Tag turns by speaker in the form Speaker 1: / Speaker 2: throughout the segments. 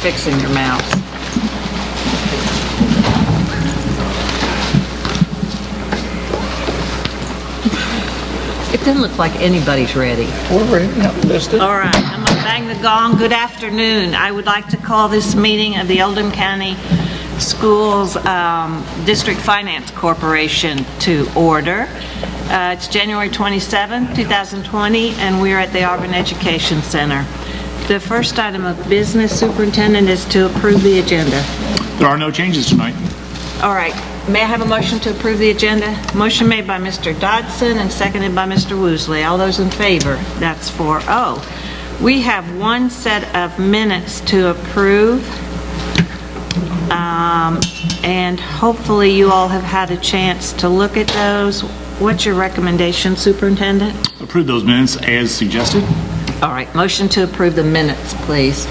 Speaker 1: fixing your mouse. It doesn't look like anybody's ready.
Speaker 2: We're ready. Listed.
Speaker 1: All right, I'm going to bang the gong. Good afternoon. I would like to call this meeting of the Oldham County Schools District Finance Corporation to order. It's January 27, 2020, and we're at the Auburn Education Center. The first item of business, Superintendent, is to approve the agenda.
Speaker 3: There are no changes tonight.
Speaker 1: All right. May I have a motion to approve the agenda? Motion made by Mr. Dodson and seconded by Mr. Woosley. All those in favor? That's 4-0. We have one set of minutes to approve, and hopefully you all have had a chance to look at those. What's your recommendation, Superintendent?
Speaker 3: Approve those minutes as suggested.
Speaker 1: All right, motion to approve the minutes, please.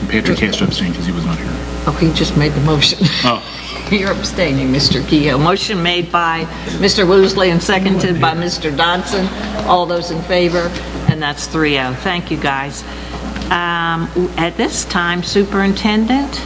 Speaker 3: Patrick has to abstain because he was not here.
Speaker 1: Oh, he just made the motion.
Speaker 3: Oh.
Speaker 1: You're abstaining, Mr. Keogh. Motion made by Mr. Woosley and seconded by Mr. Dodson. All those in favor, and that's 3-0. Thank you, guys. At this time, Superintendent,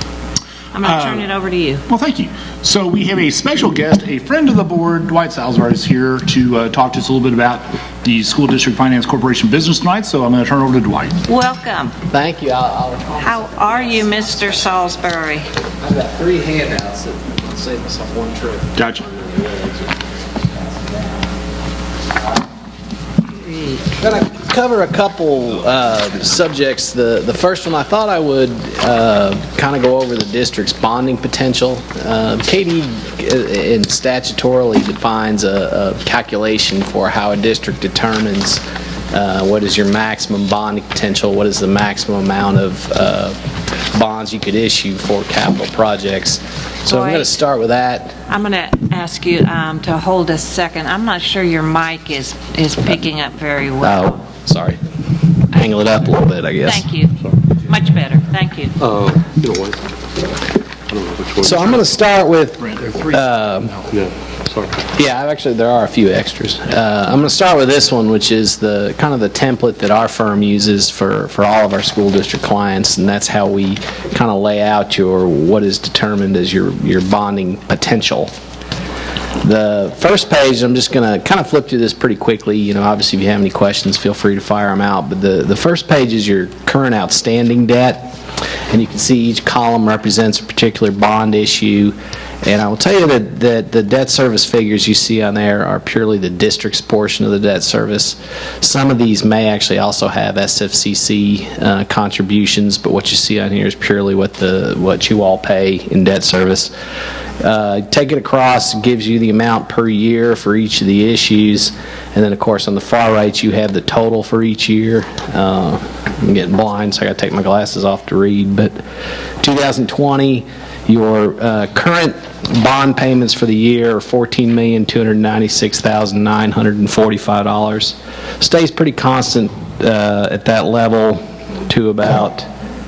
Speaker 1: I'm going to turn it over to you.
Speaker 3: Well, thank you. So we have a special guest, a friend of the board, Dwight Salazar, is here to talk to us a little bit about the School District Finance Corporation business tonight. So I'm going to turn it over to Dwight.
Speaker 1: Welcome.
Speaker 4: Thank you.
Speaker 1: How are you, Mr. Salisbury?
Speaker 4: I've got 3 handouts that I'll save myself one trip.
Speaker 3: Gotcha.
Speaker 4: I'm going to cover a couple subjects. The first one, I thought I would kind of go over the district's bonding potential. KD statutorily defines a calculation for how a district determines what is your maximum bonding potential, what is the maximum amount of bonds you could issue for capital projects. So I'm going to start with that.
Speaker 1: I'm going to ask you to hold a second. I'm not sure your mic is picking up very well.
Speaker 4: Oh, sorry. Angle it up a little bit, I guess.
Speaker 1: Thank you. Much better. Thank you.
Speaker 2: You know what? I don't know which one.
Speaker 4: So I'm going to start with
Speaker 2: Sorry.
Speaker 4: yeah, actually there are a few extras. I'm going to start with this one, which is the kind of the template that our firm uses for all of our school district clients, and that's how we kind of lay out what is determined as your bonding potential. The first page, I'm just going to kind of flip through this pretty quickly. You know, obviously if you have any questions, feel free to fire them out. But the first page is your current outstanding debt, and you can see each column represents a particular bond issue. And I will tell you that the debt service figures you see on there are purely the district's portion of the debt service. Some of these may actually also have SFCC contributions, but what you see on here is purely what you all pay in debt service. Take it across, it gives you the amount per year for each of the issues, and then of course on the far right you have the total for each year. I'm getting blind, so I got to take my glasses off to read, but 2020, your current bond payments for the year are $14,296,945. Stays pretty constant at that level to about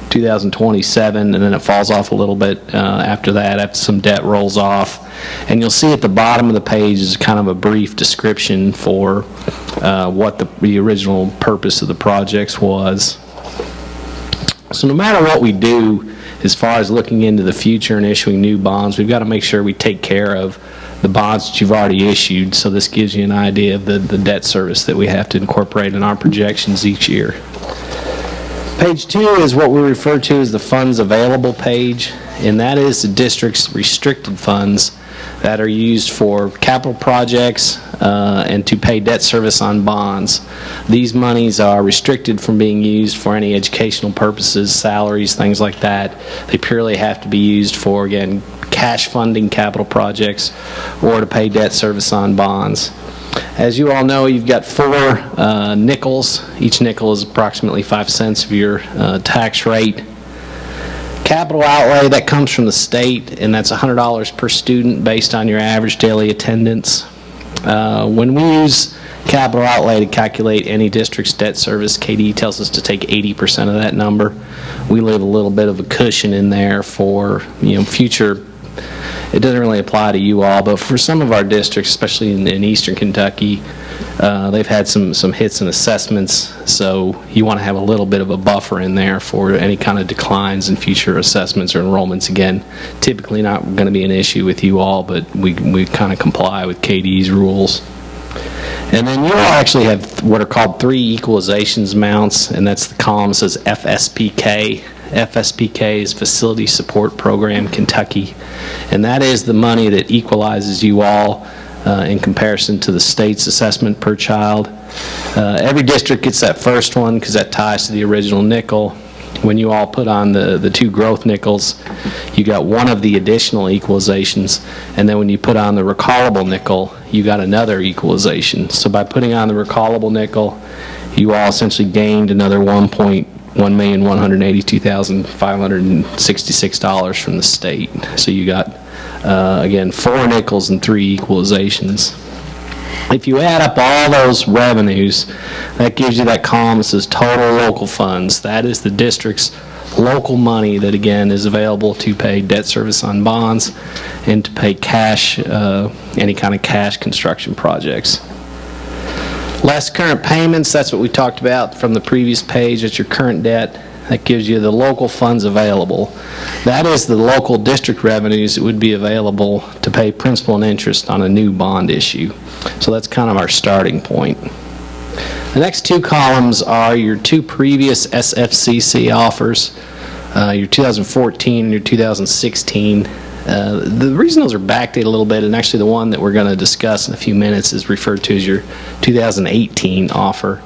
Speaker 4: 2027, and then it falls off a little bit after that, after some debt rolls off. And you'll see at the bottom of the page is kind of a brief description for what the original purpose of the projects was. So no matter what we do, as far as looking into the future and issuing new bonds, we've got to make sure we take care of the bonds that you've already issued. So this gives you an idea of the debt service that we have to incorporate in our projections each year. Page 2 is what we refer to as the funds available page, and that is the district's restricted funds that are used for capital projects and to pay debt service on bonds. These monies are restricted from being used for any educational purposes, salaries, things like that. They purely have to be used for, again, cash funding capital projects or to pay debt service on bonds. As you all know, you've got 4 nickels. Each nickel is approximately 5 cents of your tax rate. Capital outlay, that comes from the state, and that's $100 per student based on your average daily attendance. When we use capital outlay to calculate any district's debt service, KD tells us to take 80% of that number. We leave a little bit of a cushion in there for future. It doesn't really apply to you all, but for some of our districts, especially in eastern Kentucky, They've had some hits and assessments, so you want to have a little bit of a buffer in there for any kind of declines in future assessments or enrollments. Again, typically not going to be an issue with you all, but we kind of comply with KDE's rules. And then you all actually have what are called 3 equalizations amounts, and that's the column that says FSPK. FSPK is Facility Support Program Kentucky, and that is the money that equalizes you all in comparison to the state's assessment per child. Every district gets that first one because that ties to the original nickel. When you all put on the 2 growth nickels, you got one of the additional equalizations, and then when you put on the recallable nickel, you got another equalization. So by putting on the recallable nickel, you all essentially gained another $1,182,566 from the state. So you got, again, 4 nickels and 3 equalizations. If you add up all those revenues, that gives you that column that says total local funds. That is the district's local money that, again, is available to pay debt service on bonds and to pay cash, any kind of cash construction projects. Less current payments, that's what we talked about from the previous page. That's your current debt. That gives you the local funds available. That is the local district revenues that would be available to pay principal and interest on a new bond issue. So that's kind of our starting point. The next 2 columns are your 2 previous SFCC offers, your 2014 and your 2016. The reason those are backdated a little bit, and actually the one that we're going to discuss in a few minutes is referred to as your 2018 offer.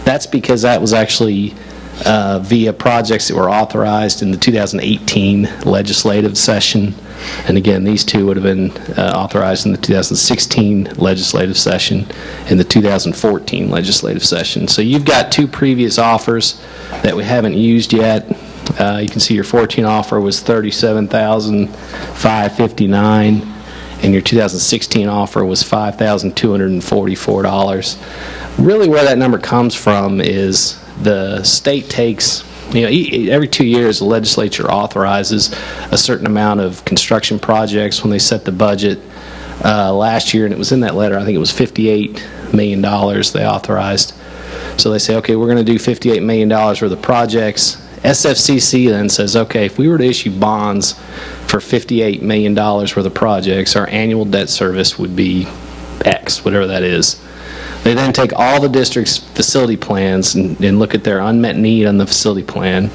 Speaker 4: That's because that was actually via projects that were authorized in the 2018 legislative session. And again, these 2 would have been authorized in the 2016 legislative session and the 2014 legislative session. So you've got 2 previous offers that we haven't used yet. You can see your 14 offer was $37,559, and your 2016 offer was $5,244. Really where that number comes from is the state takes, every 2 years the legislature authorizes a certain amount of construction projects when they set the budget. Last year, and it was in that letter, I think it was $58 million they authorized. So they say, okay, we're going to do $58 million worth of projects. SFCC then says, okay, if we were to issue bonds for $58 million worth of projects, our annual debt service would be X, whatever that is. They then take all the district's facility plans and look at their unmet need on the facility plan,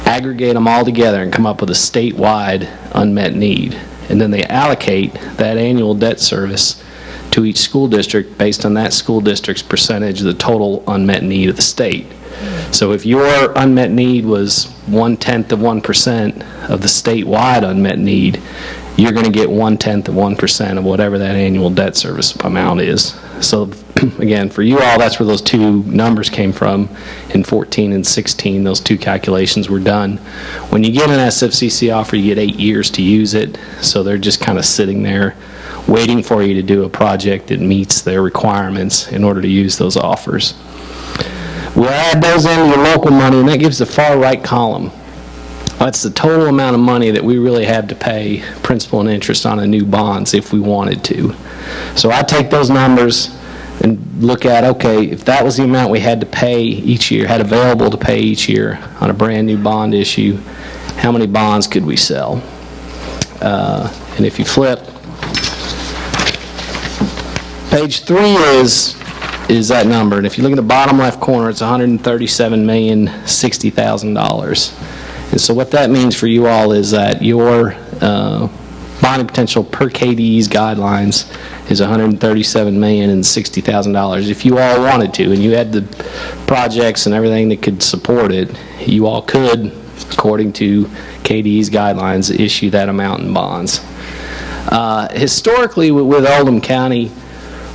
Speaker 4: aggregate them all together and come up with a statewide unmet need. And then they allocate that annual debt service to each school district based on that school district's percentage of the total unmet need of the state. So if your unmet need was 1/10 of 1% of the statewide unmet need, you're going to get 1/10 of 1% of whatever that annual debt service amount is. So again, for you all, that's where those 2 numbers came from. In 14 and 16, those 2 calculations were done. When you get an SFCC offer, you get 8 years to use it. So they're just kind of sitting there waiting for you to do a project that meets their requirements in order to use those offers. We'll add those into your local money, and that gives the far right column. That's the total amount of money that we really have to pay principal and interest on a new bonds if we wanted to. So I take those numbers and look at, okay, if that was the amount we had to pay each year, had available to pay each year on a brand new bond issue, how many bonds could we sell? And if you flip, page 3 is that number. And if you look at the bottom left corner, it's $137,060,000. And so what that means for you all is that your bonding potential per KDE's guidelines is $137,060,000. If you all wanted to, and you had the projects and everything that could support it, you all could, according to KDE's guidelines, issue that amount in bonds. Historically, with Oldham County,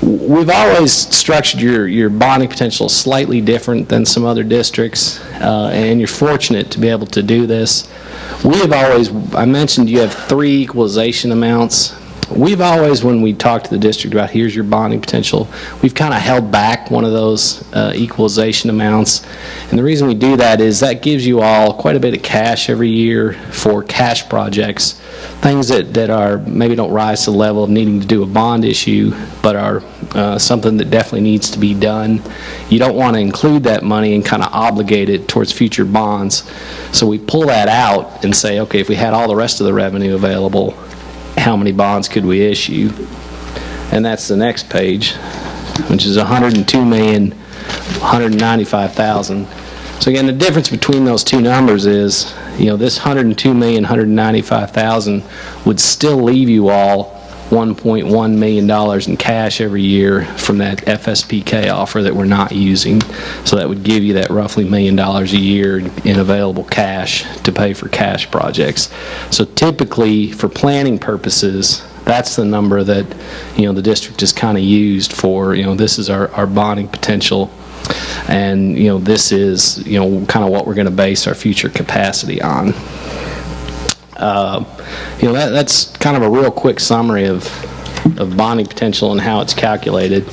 Speaker 4: we've always structured your bonding potential slightly different than some other districts, and you're fortunate to be able to do this. We have always, I mentioned you have 3 equalization amounts. We've always, when we talk to the district about here's your bonding potential, we've kind of held back one of those equalization amounts. And the reason we do that is that gives you all quite a bit of cash every year for cash projects, things that are maybe don't rise to the level of needing to do a bond issue, but are something that definitely needs to be done. You don't want to include that money and kind of obligate it towards future bonds. So we pull that out and say, okay, if we had all the rest of the revenue available, how many bonds could we issue? And that's the next page, which is $102,195,000. So again, the difference between those two numbers is, this $102,195,000 would still leave you all $1.1 million in cash every year from that FSPK offer that we're not using. So that would give you that roughly $1 million a year in available cash to pay for cash projects. So typically, for planning purposes, that's the number that, the district is kind of used for, this is our bonding potential. And, this is, kind of what we're going to base our future capacity on. That's kind of a real quick summary of bonding potential and how it's calculated.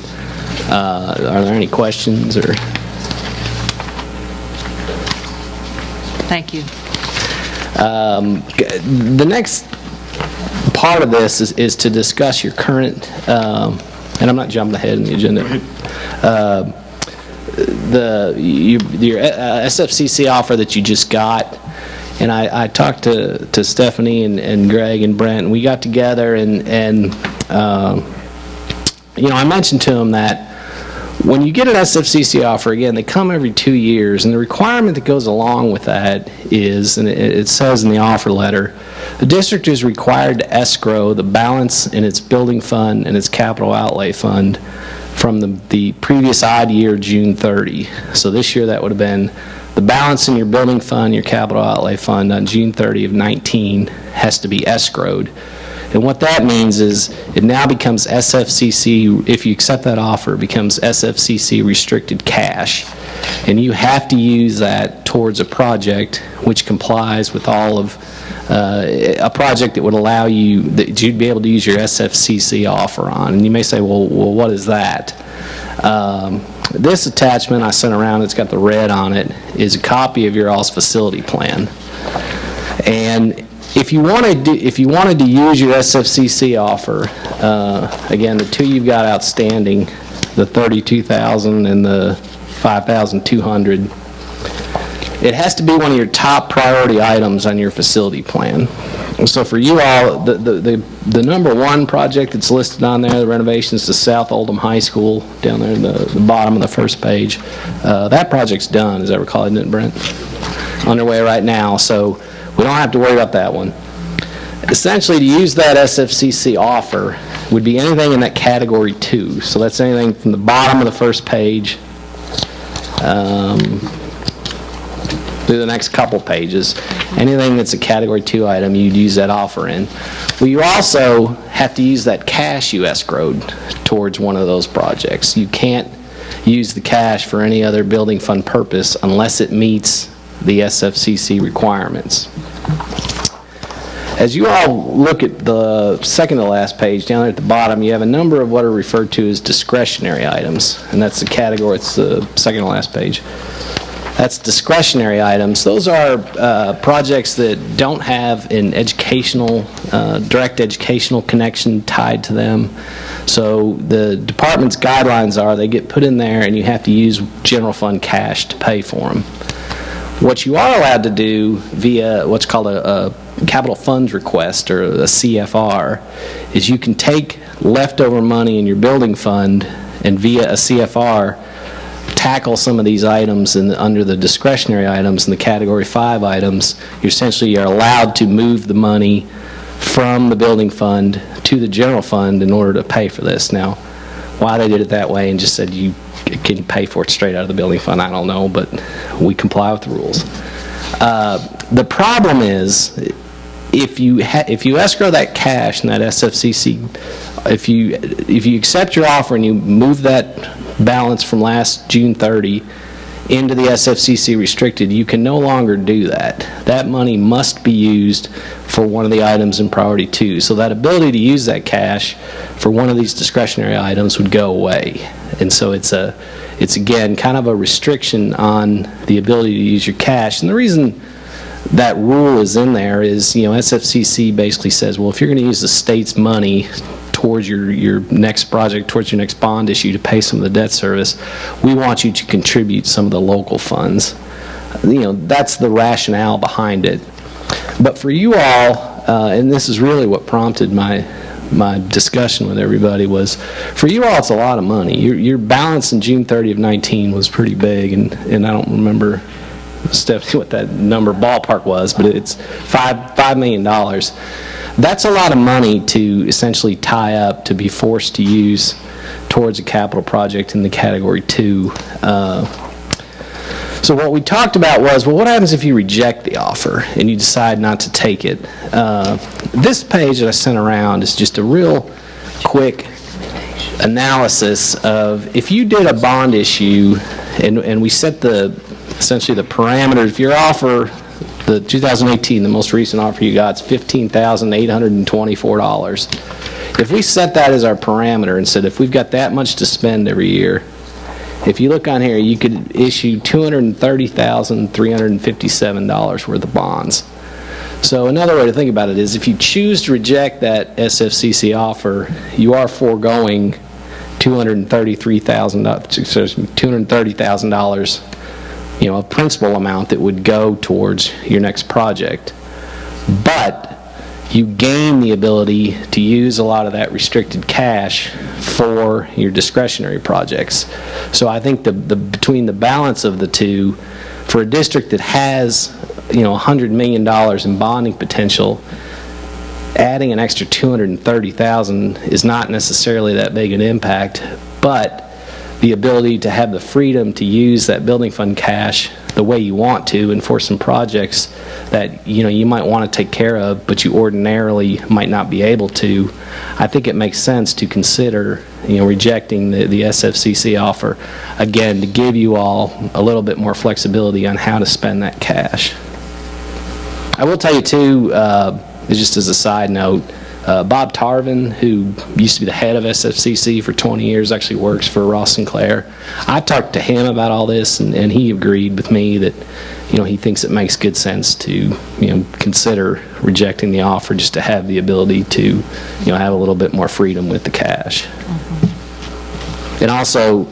Speaker 4: Are there any questions or?
Speaker 1: Thank you.
Speaker 4: The next part of this is to discuss your current, and I'm not jumping ahead in the agenda. Your SFCC offer that you just got, and I talked to Stephanie and Greg and Brent, and we got together and I mentioned to them that when you get an SFCC offer, again, they come every 2 years, and the requirement that goes along with that is, and it says in the offer letter, the district is required to escrow the balance in its building fund and its capital outlay fund from the previous odd year, June 30. So this year that would have been the balance in your building fund, your capital outlay fund on June 30 of 19 has to be escrowed. And what that means is it now becomes SFCC, if you accept that offer, it becomes SFCC restricted cash. And you have to use that towards a project which complies with all of a project that would allow you, that you'd be able to use your SFCC offer on. And you may say, well, what is that? This attachment I sent around, it's got the red on it, is a copy of your all's facility plan. And if you wanted to use your SFCC offer, again, the two you've got outstanding, the $32,000 and the $5,200, it has to be one of your top priority items on your facility plan. So for you all, the number one project that's listed on there, the renovations to South Oldham High School, down there in the bottom of the first page, that project's done, as I recall, isn't it, Brent? Underway right now, so we don't have to worry about that one. Essentially, to use that SFCC offer would be anything in that category 2. So that's anything from the bottom of the first page through the next couple pages. Anything that's a category 2 item, you'd use that offer in. Well, you also have to use that cash you escrowed towards one of those projects. You can't use the cash for any other building fund purpose unless it meets the SFCC requirements. As you all look at the second to last page, down there at the bottom, you have a number of what are referred to as discretionary items, and that's the category, it's the second to last page. That's discretionary items. Those are projects that don't have an educational, direct educational connection tied to them. So the department's guidelines are they get put in there and you have to use general fund cash to pay for them. What you are allowed to do via what's called a capital funds request, or a CFR, is you can take leftover money in your building fund and via a CFR tackle some of these items under the discretionary items and the category 5 items. You essentially are allowed to move the money from the building fund to the general fund in order to pay for this. Now, why they did it that way and just said you can pay for it straight out of the building fund, I don't know, but we comply with the rules. The problem is, if you escrow that cash in that SFCC, if you accept your offer and you move that balance from last June 30 into the SFCC restricted, you can no longer do that. That money must be used for one of the items in priority 2. So that ability to use that cash for one of these discretionary items would go away. And so it's again kind of a restriction on the ability to use your cash. And the reason that rule is in there is, SFCC basically says, well, if you're going to use the state's money towards your next project, towards your next bond issue to pay some of the debt service, we want you to contribute some of the local funds. That's the rationale behind it. But for you all, and this is really what prompted my discussion with everybody, was for you all it's a lot of money. Your balance in June 30 of 19 was pretty big, and I don't remember, Stephanie, what that number ballpark was, but it's $5 million. That's a lot of money to essentially tie up, to be forced to use towards a capital project in the Category 2. So what we talked about was, well, what happens if you reject the offer and you decide not to take it? This page that I sent around is just a real quick analysis of, if you did a bond issue and we set essentially the parameters. If your offer, the 2018, the most recent offer you got, is $15,824. If we set that as our parameter and said, if we've got that much to spend every year, if you look on here, you could issue $230,357 worth of bonds. So another way to think about it is, if you choose to reject that SFCC offer, you are foregoing $230,000, a principal amount that would go towards your next project. But you gain the ability to use a lot of that restricted cash for your discretionary projects. So I think between the balance of the two, for a district that has $100 million in bonding potential, adding an extra $230,000 is not necessarily that big an impact, but the ability to have the freedom to use that building fund cash the way you want to, and for some projects that you might want to take care of but you ordinarily might not be able to, I think it makes sense to consider rejecting the SFCC offer, again, to give you all a little bit more flexibility on how to spend that cash. I will tell you too, just as a side note, Bob Tarvin, who used to be the head of SFCC for 20 years, actually works for Ross Sinclair. I talked to him about all this, and he agreed with me that he thinks it makes good sense to consider rejecting the offer, just to have the ability to have a little bit more freedom with the cash. Mm-hmm. And also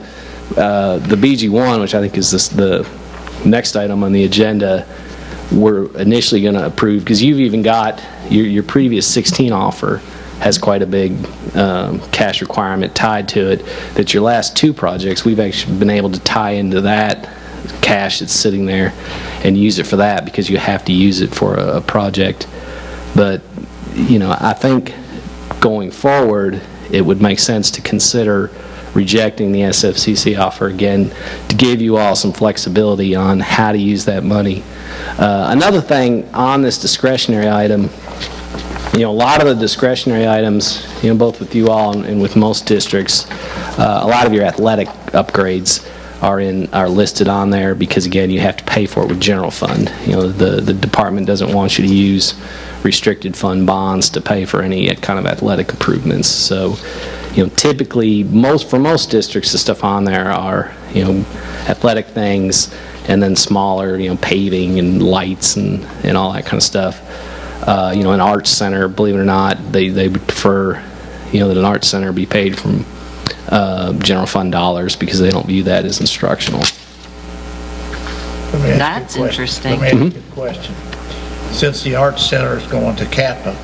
Speaker 4: the BG1, which I think is the next item on the agenda, we're initially going to approve, because you've even got your previous 16 offer has quite a big cash requirement tied to it, that your last two projects we've actually been able to tie into that cash that's sitting there and use it for that, because you have to use it for a project. But I think going forward it would make sense to consider rejecting the SFCC offer, again, to give you all some flexibility on how to use that money. Another thing on this discretionary item, a lot of the discretionary items, both with you all and with most districts, a lot of your athletic upgrades are listed on there, because again, you have to pay for it with general fund. The department doesn't want you to use restricted fund bonds to pay for any kind of athletic improvements. So typically for most districts, the stuff on there are athletic things, and then smaller paving and lights and all that kind of stuff. An arts center, believe it or not, they would prefer that an arts center be paid from general fund dollars, because they don't view that as instructional.
Speaker 1: That's interesting.
Speaker 5: Let me ask you a question. Since the arts center is going to Kappa,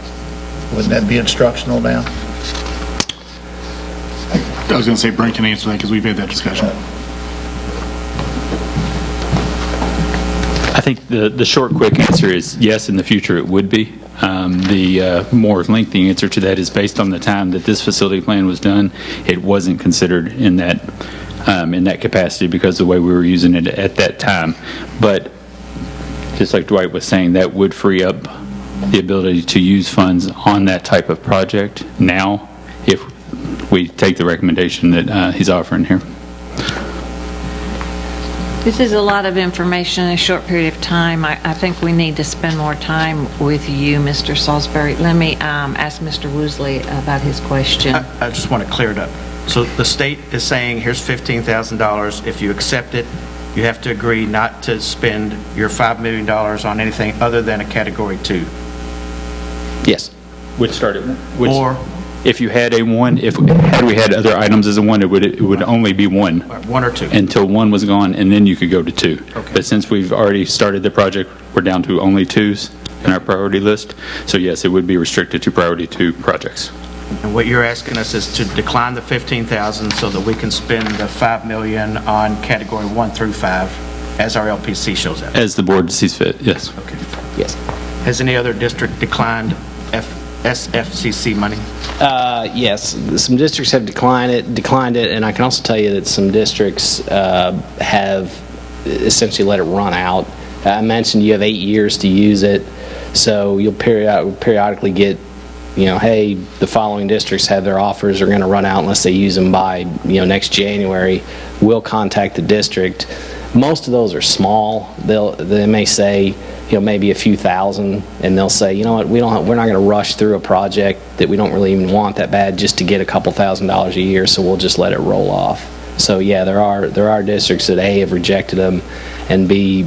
Speaker 5: wouldn't that be instructional now?
Speaker 3: I was going to say Brent can answer that, because we've had that discussion.
Speaker 6: I think the short, quick answer is yes, in the future it would be. The more lengthy answer to that is, based on the time that this facility plan was done, it wasn't considered in that capacity, because of the way we were using it at that time. But just like Dwight was saying, that would free up the ability to use funds on that type of project now, if we take the recommendation that he's offering here.
Speaker 1: This is a lot of information in a short period of time. I think we need to spend more time with you, Mr. Salisbury. Let me ask Mr. Woosley about his question.
Speaker 7: I just want to clear it up. So the state is saying, here's $15,000. If you accept it, you have to agree not to spend your $5 million on anything other than a Category 2.
Speaker 4: Yes.
Speaker 6: Which started?
Speaker 7: Or
Speaker 6: If you had had we had other items as a one, it would only be one.
Speaker 7: One or two?
Speaker 6: Until one was gone, and then you could go to two.
Speaker 7: Okay.
Speaker 6: But since we've already started the project, we're down to only twos in our priority list. So yes, it would be restricted to priority two projects.
Speaker 7: And what you're asking us is to decline the 15,000 so that we can spend the 5 million on category 1 through 5 as our LPC shows up.
Speaker 6: As the board sees fit, yes.
Speaker 7: Okay.
Speaker 4: Yes.
Speaker 7: Has any other district declined SFCC money?
Speaker 4: Yes, some districts have declined it, and I can also tell you that some districts have essentially let it run out. I mentioned you have 8 years to use it, so you'll periodically get, hey, the following districts have their offers are going to run out unless they use them by, next January. We'll contact the district. Most of those are small. They may say, maybe a few thousand, and they'll say, you know what, we're not going to rush through a project that we don't really even want that bad just to get a couple $1,000s a year, so we'll just let it roll off. So yeah, there are districts that A, have rejected them, and B,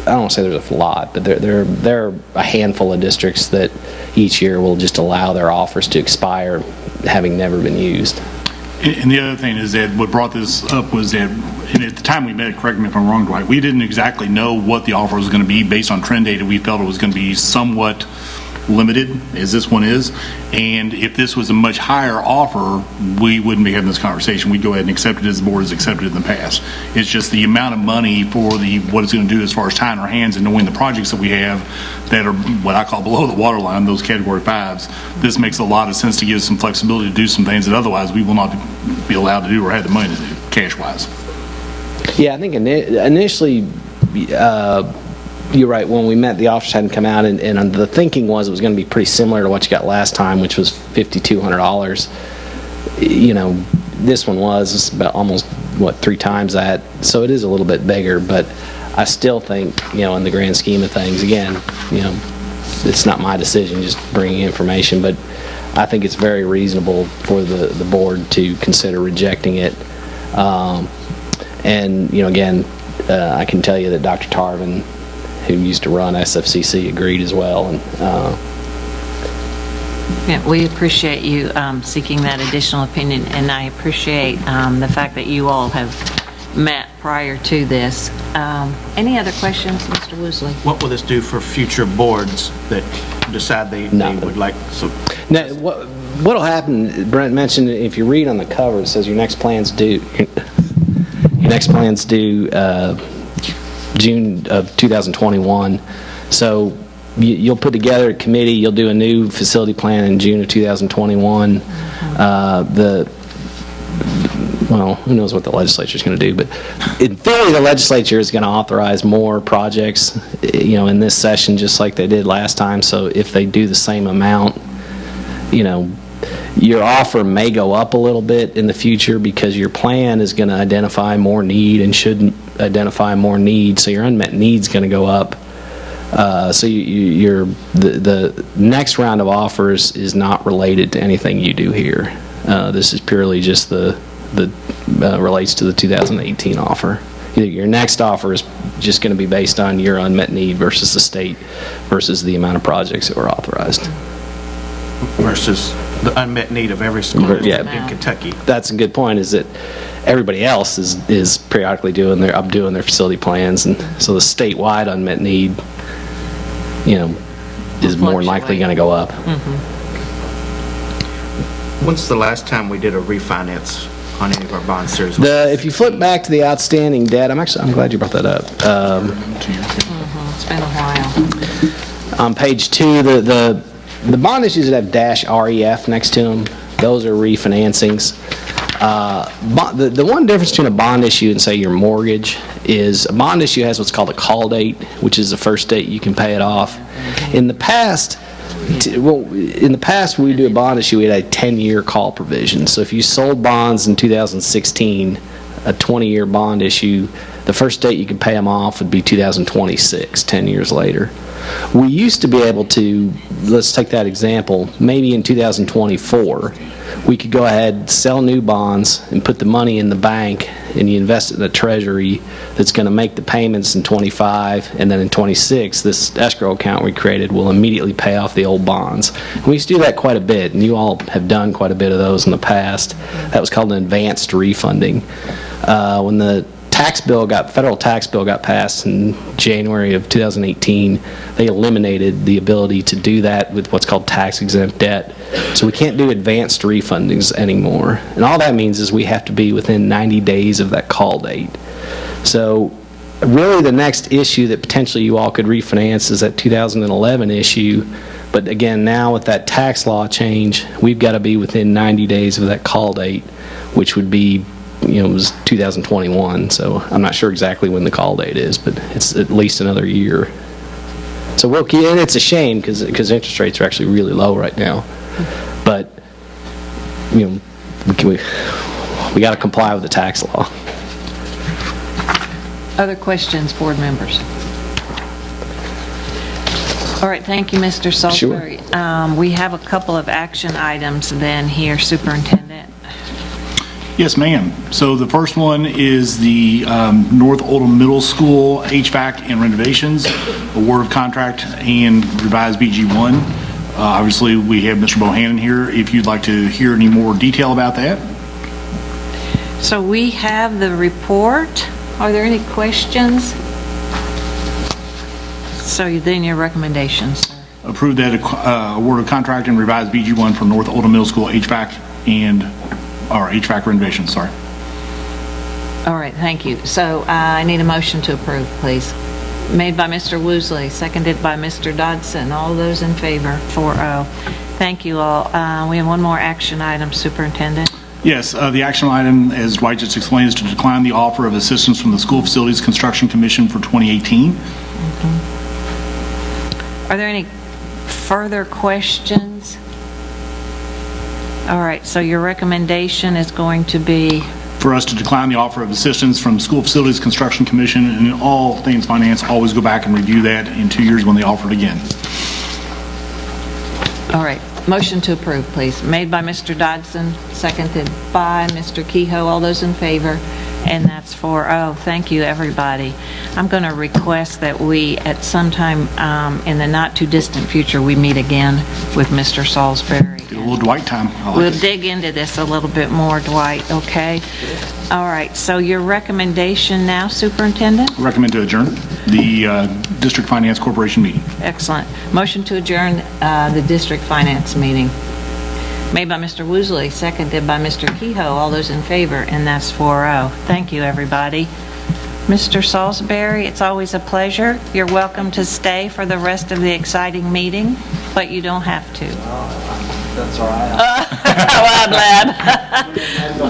Speaker 4: I don't want to say there's a lot, but there are a handful of districts that each year will just allow their offers to expire having never been used.
Speaker 3: And the other thing is that what brought this up was that, and at the time we met, correct me if I'm wrong, Dwight, we didn't exactly know what the offer was going to be based on trend data. We felt it was going to be somewhat limited, as this one is. And if this was a much higher offer, we wouldn't be having this conversation. We'd go ahead and accept it as the board has accepted it in the past. It's just the amount of money for what it's going to do as far as tying our hands and knowing the projects that we have that are what I call below the waterline, those category 5s. This makes a lot of sense to give us some flexibility to do some things that otherwise we will not be allowed to do or have the money to do, cash-wise.
Speaker 4: Yeah, I think initially, you're right, when we met, the offers hadn't come out, and the thinking was it was going to be pretty similar to what you got last time, which was $5,200. This one was about almost, 3 times that, so it is a little bit bigger, but I still think, in the grand scheme of things, again, it's not my decision, just bringing information, but I think it's very reasonable for the board to consider rejecting it. And, again, I can tell you that Dr. Tarvin, who used to run SFCC, agreed as well. And
Speaker 1: Yeah, we appreciate you seeking that additional opinion, and I appreciate the fact that you all have met prior to this. Any other questions, Mr. Woosley?
Speaker 7: What will this do for future boards that decide they would like? So
Speaker 4: now, what'll happen, Brent mentioned, if you read on the cover, it says your next plan's due. Your next plan's due June of 2021. So you'll put together a committee, you'll do a new facility plan in June of 2021. Well, who knows what the legislature's going to do, but in theory, the legislature is going to authorize more projects, in this session, just like they did last time. So if they do the same amount, your offer may go up a little bit in the future because your plan is going to identify more need and should identify more need, so your unmet need's going to go up. So the next round of offers is not related to anything you do here. This is purely just the relates to the 2018 offer. Your next offer is just going to be based on your unmet need versus the state versus the amount of projects that were authorized.
Speaker 7: versus the unmet need of every school
Speaker 4: Yeah.
Speaker 7: in Kentucky.
Speaker 4: That's a good point, is that everybody else is periodically doing their facility plans, and so the statewide unmet need, is more than likely going to go up.
Speaker 7: When's the last time we did a refinance on any of our bond series?
Speaker 4: If you flip back to the outstanding debt, I'm glad you brought that up.
Speaker 1: It's been a while.
Speaker 4: On page 2, the bond issues that have -REF next to them, those are refinancings. The one difference between a bond issue and, say, your mortgage is a bond issue has what's called a call date, which is the first date you can pay it off. In the past, when we do a bond issue, we had a 10-year call provision. So if you sold bonds in 2016, a 20-year bond issue, The first date you could pay them off would be 2026, 10 years later. We used to be able to, let's take that example, maybe in 2024, we could go ahead, sell new bonds, and put the money in the bank, and you invest it in a treasury that's going to make the payments in 25, and then in 26, this escrow account we created will immediately pay off the old bonds. And we used to do that quite a bit, and you all have done quite a bit of those in the past. That was called an advanced refunding. When the federal tax bill got passed in January of 2018, they eliminated the ability to do that with what's called tax-exempt debt. So we can't do advanced refundings anymore. And all that means is we have to be within 90 days of that call date. So really the next issue that potentially you all could refinance is that 2011 issue. But again, now with that tax law change, we've got to be within 90 days of that call date, which would be, it was 2021, so I'm not sure exactly when the call date is, but it's at least another year. So and it's a shame because interest rates are actually really low right now. But, we got to comply with the tax law.
Speaker 1: Other questions, board members? All right, thank you, Mr. Salisbury.
Speaker 4: Sure.
Speaker 1: We have a couple of action items then here, Superintendent.
Speaker 3: Yes, ma'am. So the first one is the North Oldham Middle School HVAC and renovations, award of contract and revised BG1. Obviously, we have Mr. Bohannon here if you'd like to hear any more detail about that.
Speaker 1: So we have the report. Are there any questions? So then your recommendations, sir.
Speaker 3: Approve that award of contract and revised BG1 for North Oldham Middle School HVAC renovations, sorry.
Speaker 1: All right, thank you. So I need a motion to approve, please. Made by Mr. Woosley, seconded by Mr. Dodson. All those in favor, 4-0. Thank you all. We have one more action item, Superintendent.
Speaker 3: Yes, the action item, as Dwight just explained, is to decline the offer of assistance from the School Facilities Construction Commission for 2018.
Speaker 1: Are there any further questions? All right, so your recommendation is going to be?
Speaker 3: For us to decline the offer of assistance from School Facilities Construction Commission, and in all things finance, always go back and review that in 2 years when they offer it again.
Speaker 1: All right, motion to approve, please. Made by Mr. Dodson, seconded by Mr. Kehoe. All those in favor? And that's 4-0. Thank you, everybody. I'm going to request that we, at some time in the not-too-distant future, we meet again with Mr. Salisbury.
Speaker 3: Get a little Dwight time. I like
Speaker 1: We'll
Speaker 3: it.
Speaker 1: dig into this a little bit more, Dwight, okay? All right, so your recommendation now, Superintendent?
Speaker 3: I recommend to adjourn the District Finance Corporation meeting.
Speaker 1: Excellent. Motion to adjourn the District Finance meeting. Made by Mr. Woosley, seconded by Mr. Kehoe. All those in favor, and that's 4-0. Thank you, everybody. Mr. Salisbury, it's always a pleasure. You're welcome to stay for the rest of the exciting meeting, but you don't have to.
Speaker 4: That's all right.
Speaker 1: Well, I'm glad.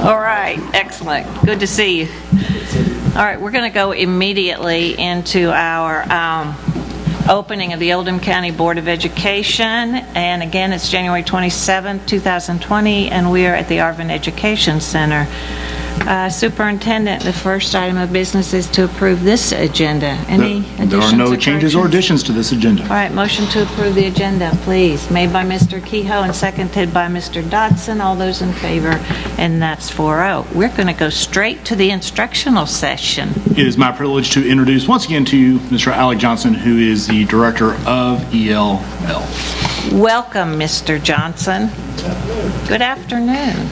Speaker 1: All right, excellent. Good to see you. All right, we're going to go immediately into our opening of the Oldham County Board of Education, and again, it's January 27, 2020, and we are at the Arvin Education Center. Superintendent, the first item of business is to approve this agenda. Any additions?
Speaker 3: There are no changes or
Speaker 1: corrections?
Speaker 3: additions to this agenda.
Speaker 1: All right, motion to approve the agenda, please. Made by Mr. Kehoe and seconded by Mr. Dodson. All those in favor, and that's 4-0. We're going to go straight to the instructional session.
Speaker 3: It is my privilege to introduce once again to you Mr. Alec Johnson, who is the Director of ELL.
Speaker 1: Welcome, Mr. Johnson. Good afternoon.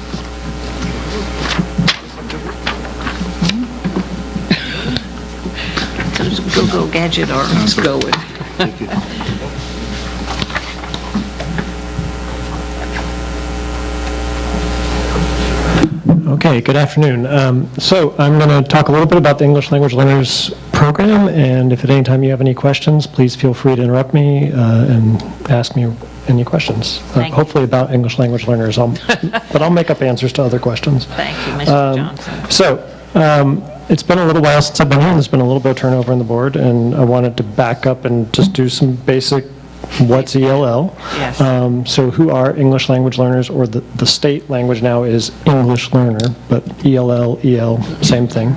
Speaker 1: Those go-go gadget arms going.
Speaker 8: Okay, good afternoon. So I'm going to talk a little bit about the English Language Learners Program, and if at any time you have any questions, please feel free to interrupt me and ask me any questions,
Speaker 1: Thank you.
Speaker 8: hopefully about English Language Learners, but I'll make up answers to other questions.
Speaker 1: Thank you, Mr. Johnson.
Speaker 8: So it's been a little while since I've been here. There's been a little bit of turnover in the board, and I wanted to back up and just do some basic what's ELL.
Speaker 1: Yes.
Speaker 8: So who are English language learners, or the state language now is English learner, but ELL, EL, same thing.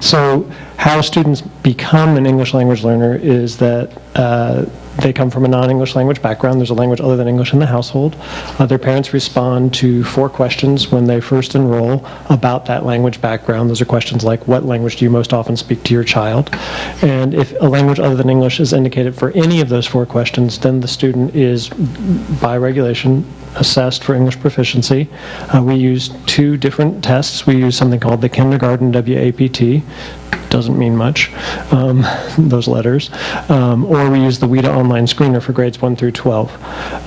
Speaker 8: So how students become an English language learner is that they come from a non-English language background. There's a language other than English in the household. Their parents respond to 4 questions when they first enroll about that language background. Those are questions like, what language do you most often speak to your child? And if a language other than English is indicated for any of those 4 questions, then the student is, by regulation, assessed for English proficiency. We use 2 different tests. We use something called the Kindergarten WAPT. Doesn't mean much, those letters. Or we use the WIDA online screener for grades 1 through 12.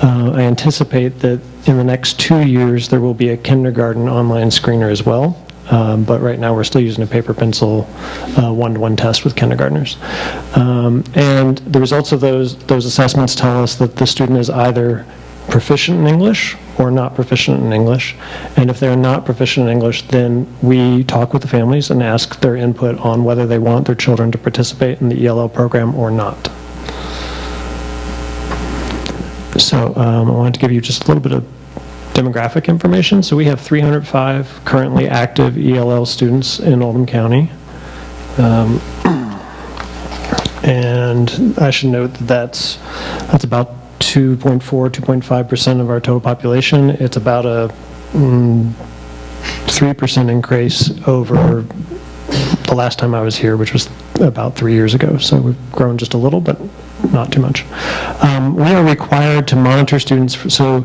Speaker 8: I anticipate that in the next 2 years there will be a kindergarten online screener as well. But right now we're still using a paper pencil one-to-one test with kindergartners. And the results of those assessments tell us that the student is either proficient in English or not proficient in English. And if they're not proficient in English, then we talk with the families and ask their input on whether they want their children to participate in the ELL program or not. So I wanted to give you just a little bit of demographic information. So we have 305 currently active ELL students in Oldham County. And I should note that that's about 2.5% of our total population. It's about a 3% increase over the last time I was here, which was about 3 years ago. So we've grown just a little, but not too much. We are required to monitor students. So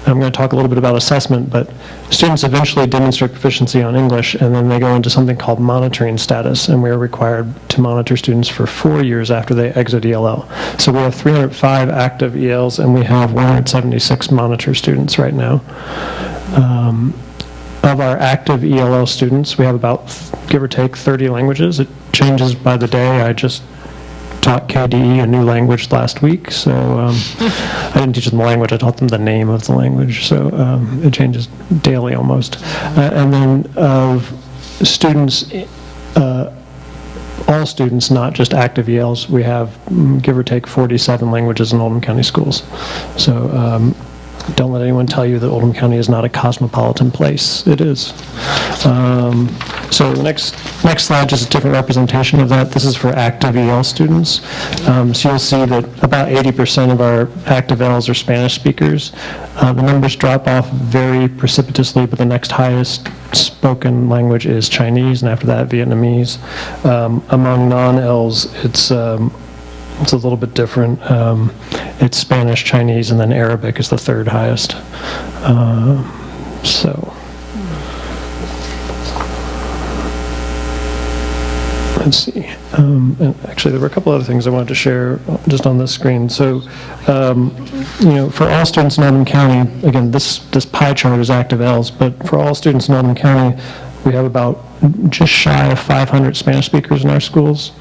Speaker 8: I'm going to talk a little bit about assessment, but students eventually demonstrate proficiency on English, and then they go into something called monitoring status, and we are required to monitor students for 4 years after they exit ELL. So we have 305 active ELs, and we have 176 monitor students right now. Of our active ELL students, we have about, give or take, 30 languages. It changes by the day. I just taught KDE a new language last week, so I didn't teach them the language, I taught them the name of the language, so it changes daily almost. And then of students, all students, not just active ELs, we have, give or take, 47 languages in Oldham County schools. So don't let anyone tell you that Oldham County is not a cosmopolitan place. It is. So the next slide, just a different representation of that. This is for active EL students. So you'll see that about 80% of our active ELs are Spanish speakers. The numbers drop off very precipitously, but the next highest spoken language is Chinese, and after that, Vietnamese. Among non-ELs, it's a little bit different. It's Spanish, Chinese, and then Arabic is the 3rd highest. So let's see. And actually, there were a couple other things I wanted to share just on this screen. So, for all students in Oldham County, again, this pie chart is active ELs, but for all students in Oldham County, we have about just shy of 500 Spanish speakers in our schools.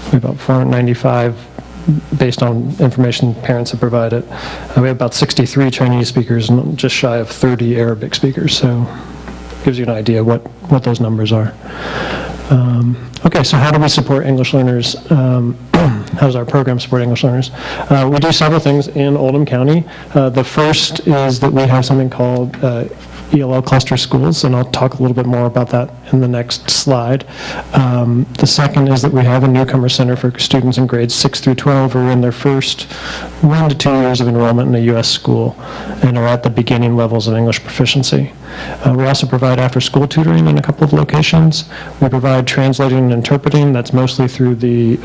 Speaker 8: We have about 495 based on information parents have provided. We have about 63 Chinese speakers and just shy of 30 Arabic speakers, so it gives you an idea what those numbers are. Okay, so how do we support English learners? How does our program support English learners? We do several things in Oldham County. The first is that we have something called ELL cluster schools, and I'll talk a little bit more about that in the next slide. The second is that we have a newcomer center for students in grades 6 through 12 who are in their first 1 to 2 years of enrollment in a U.S. school and are at the beginning levels of English proficiency. We also provide after-school tutoring in a couple of locations. We provide translating and interpreting. That's mostly through the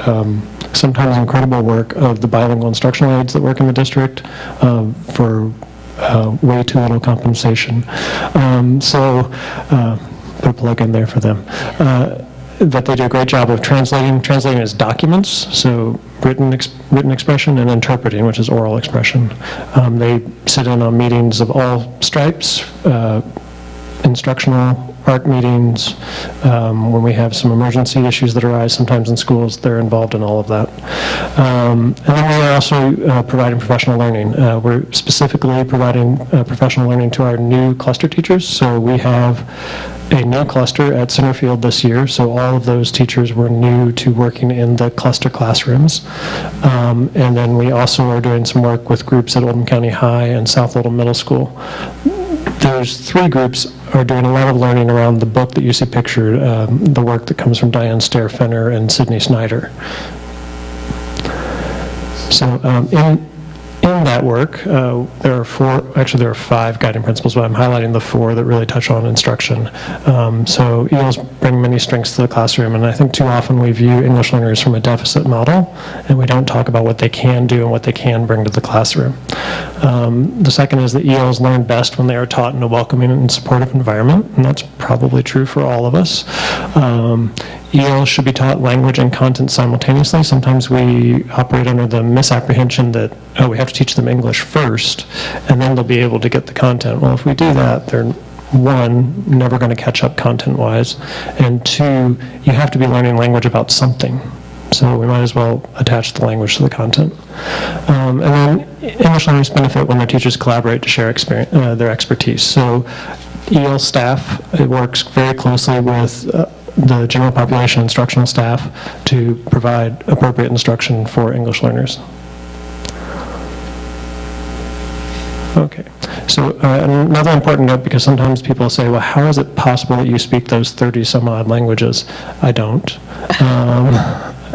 Speaker 8: sometimes incredible work of the bilingual instructional aides that work in the district for way too little compensation. So put a plug in there for them. That they do a great job of translating. Translating is documents, so written expression, and interpreting, which is oral expression. They sit in on meetings of all stripes, instructional, ARC meetings. When we have some emergency issues that arise sometimes in schools, they're involved in all of that. And then we are also providing professional learning. We're specifically providing professional learning to our new cluster teachers. So we have a new cluster at Centerfield this year, so all of those teachers were new to working in the cluster classrooms. And then we also are doing some work with groups at Oldham County High and South Oldham Middle School. those three groups are doing a lot of learning around the book that you see pictured, the work that comes from Diane Stair-Fenner and Sydney Snyder. So in that work, there are 5 guiding principles, but I'm highlighting the 4 that really touch on instruction. So ELs bring many strengths to the classroom, and I think too often we view English learners from a deficit model, and we don't talk about what they can do and what they can bring to the classroom. The second is that ELs learn best when they are taught in a welcoming and supportive environment, and that's probably true for all of us. ELs should be taught language and content simultaneously. Sometimes we operate under the misapprehension that, oh, we have to teach them English first, and then they'll be able to get the content. Well, if we do that, they're, 1, never going to catch up content-wise, and 2, you have to be learning language about something. So we might as well attach the language to the content. And then English learners benefit when their teachers collaborate to share their expertise. So EL staff, it works very closely with the general population instructional staff to provide appropriate instruction for English learners. Okay, so another important note, because sometimes people say, well, how is it possible that you speak those 30 some odd languages? I don't.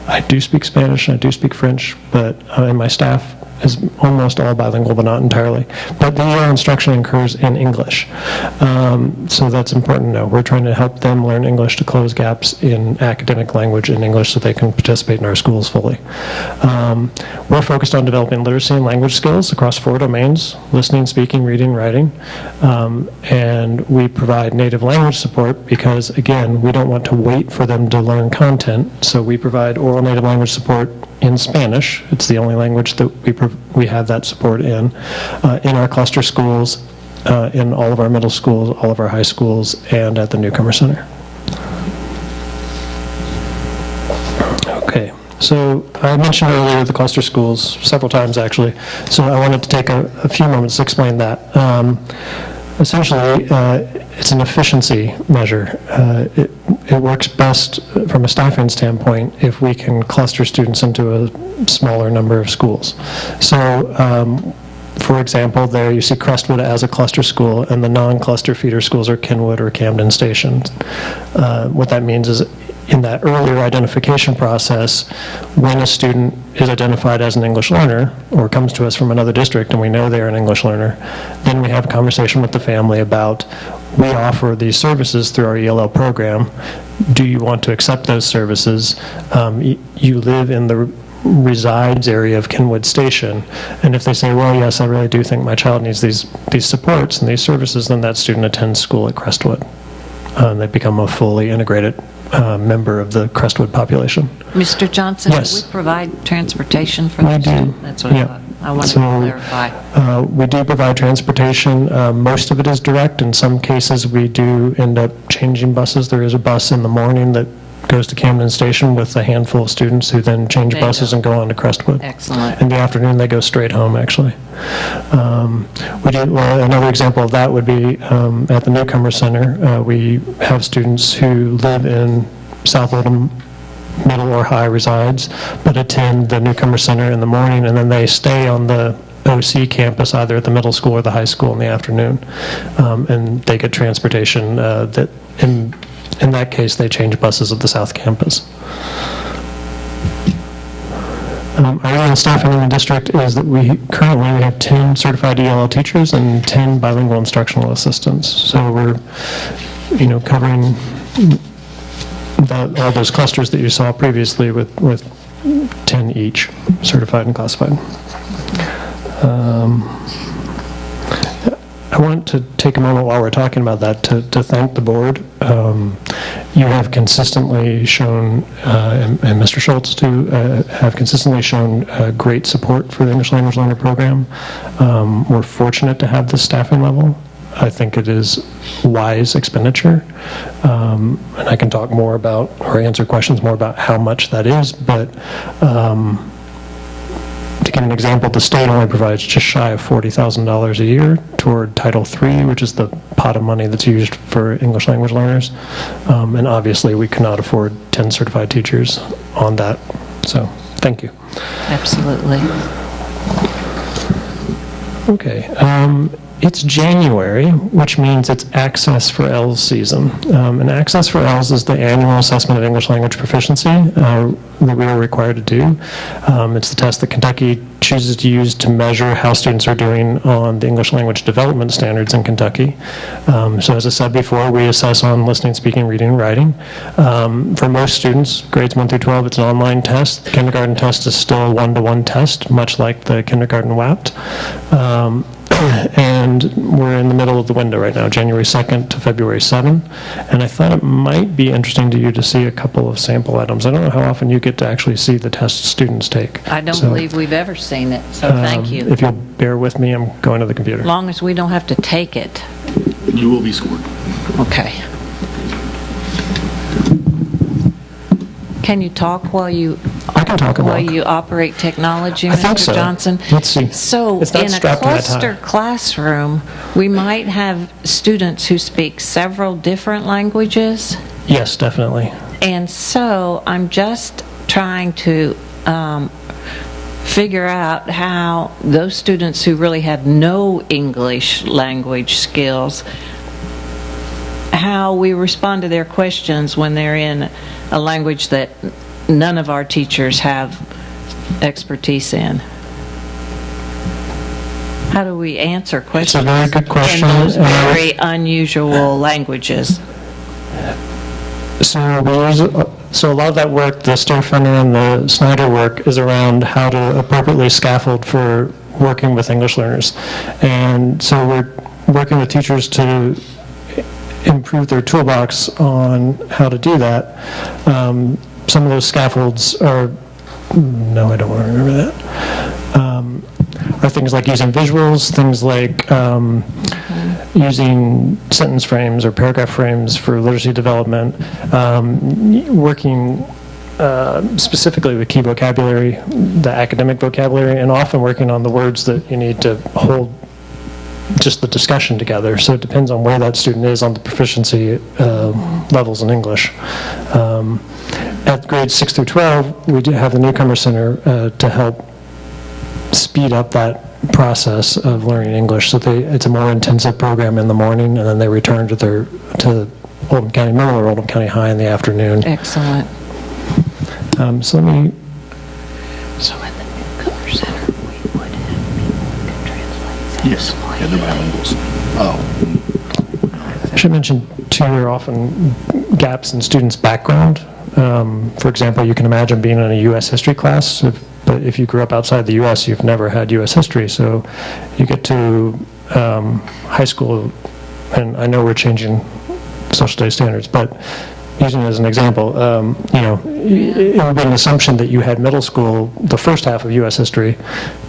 Speaker 8: I do speak Spanish, and I do speak French, but and my staff is almost all bilingual, but not entirely. But the EL instruction occurs in English. So that's important to know. We're trying to help them learn English to close gaps in academic language in English so they can participate in our schools fully. We're focused on developing literacy and language skills across 4 domains: listening, speaking, reading, writing. And we provide native language support because, again, we don't want to wait for them to learn content. So we provide oral native language support in Spanish. It's the only language that we have that support in our cluster schools, in all of our middle schools, all of our high schools, and at the Newcomer Center. Okay, so I mentioned earlier the cluster schools several times, actually, so I wanted to take a few moments to explain that. Essentially, it's an efficiency measure. It works best from a staffing standpoint if we can cluster students into a smaller number of schools. So, for example, there you see Crestwood as a cluster school, and the non-cluster feeder schools are Kenwood or Camden Station. What that means is, in that earlier identification process, when a student is identified as an English learner or comes to us from another district and we know they're an English learner, then we have a conversation with the family about, we offer these services through our ELL program. Do you want to accept those services? You live in the resides area of Kenwood Station, and if they say, well, yes, I really do think my child needs these supports and these services, then that student attends school at Crestwood. They become a fully integrated member of the Crestwood population.
Speaker 1: Mr. Johnson,
Speaker 8: Yes.
Speaker 1: do we provide transportation for
Speaker 8: We
Speaker 1: those?
Speaker 8: do.
Speaker 1: That's what I
Speaker 8: Yeah.
Speaker 1: thought. I wanted
Speaker 8: So,
Speaker 1: to clarify.
Speaker 8: We do provide transportation. Most of it is direct. In some cases, we do end up changing buses. There is a bus in the morning that goes to Camden Station with a handful of students who then change
Speaker 1: There you
Speaker 8: buses
Speaker 1: go.
Speaker 8: and go on to Crestwood.
Speaker 1: Excellent.
Speaker 8: In the afternoon, they go straight home, actually. Another example of that would be at the Newcomer Center. We have students who live in South Oldham middle or high resides, but attend the Newcomer Center in the morning, and then they stay on the OC campus, either at the middle school or the high school in the afternoon. And they get transportation that, in that case, they change buses at the South Campus. Our EL staffing in the district is that we currently have 10 certified ELL teachers and 10 bilingual instructional assistants. So we're, covering all those clusters that you saw previously with 10 each, certified and classified. I want to take a moment while we're talking about that to thank the board. You have consistently shown, and Mr. Schultz too, have consistently shown great support for the English Language Learner Program. We're fortunate to have this staffing level. I think it is wise expenditure, and I can talk more about, or answer questions more about how much that is, but to give an example, the state only provides just shy of $40,000 a year toward Title III, which is the pot of money that's used for English language learners. And obviously, we cannot afford 10 certified teachers on that. So, thank you.
Speaker 1: Absolutely.
Speaker 8: Okay. It's January, which means it's Access for ELS season. And Access for ELS is the annual assessment of English language proficiency that we are required to do. It's the test that Kentucky chooses to use to measure how students are doing on the English language development standards in Kentucky. So as I said before, we assess on listening, speaking, reading, and writing. For most students, grades 1 through 12, it's an online test. The kindergarten test is still a one-to-one test, much like the kindergarten WAPT. And we're in the middle of the window right now, January 2nd to February 7. And I thought it might be interesting to you to see a couple of sample items. I don't know how often you get to actually see the test students take.
Speaker 1: I don't
Speaker 8: So,
Speaker 1: believe we've ever seen it, so thank you.
Speaker 8: If you'll bear with me, I'm going to the computer.
Speaker 1: As long as we don't have to take it.
Speaker 3: You will be scored.
Speaker 1: Okay. Can you talk while you
Speaker 8: I can talk and
Speaker 1: while
Speaker 8: walk.
Speaker 1: you operate technology,
Speaker 8: I think
Speaker 1: Mr.
Speaker 8: so.
Speaker 1: Johnson?
Speaker 8: Let's see.
Speaker 1: So
Speaker 8: It's not
Speaker 1: in a
Speaker 8: strapped to my tie.
Speaker 1: cluster classroom, we might have students who speak several different languages.
Speaker 8: Yes, definitely.
Speaker 1: And so I'm just trying to figure out how those students who really have no English language skills, how we respond to their questions when they're in a language that none of our teachers have expertise in. How do we answer questions
Speaker 8: very good question.
Speaker 1: in those very unusual languages?
Speaker 8: So a lot of that work, the Stairfender and the Snyder work, is around how to appropriately scaffold for working with English learners. And so we're working with teachers to improve their toolbox on how to do that. Some of those scaffolds are, no, I don't want to remember that, are things like using visuals, things like using sentence frames or paragraph frames for literacy development, working specifically with key vocabulary, the academic vocabulary, and often working on the words that you need to hold just the discussion together. So it depends on where that student is on the proficiency levels in English. At grades 6 through 12, we do have the Newcomer Center to help speed up that process of learning English. So it's a more intensive program in the morning, and then they return to Oldham County Middle or Oldham County High in the afternoon.
Speaker 1: Excellent.
Speaker 8: So let me.
Speaker 1: So at the Newcomer Center, we would have people who can translate.
Speaker 3: Yes. Yeah, they're bilinguals.
Speaker 8: I should mention, too, there are often gaps in students' background. For example, you can imagine being in a U.S. history class, but if you grew up outside the U.S., you've never had U.S. history. So you get to high school, and I know we're changing social studies standards, but using it as an example, it would be an assumption that you had middle school, the first half of U.S. history,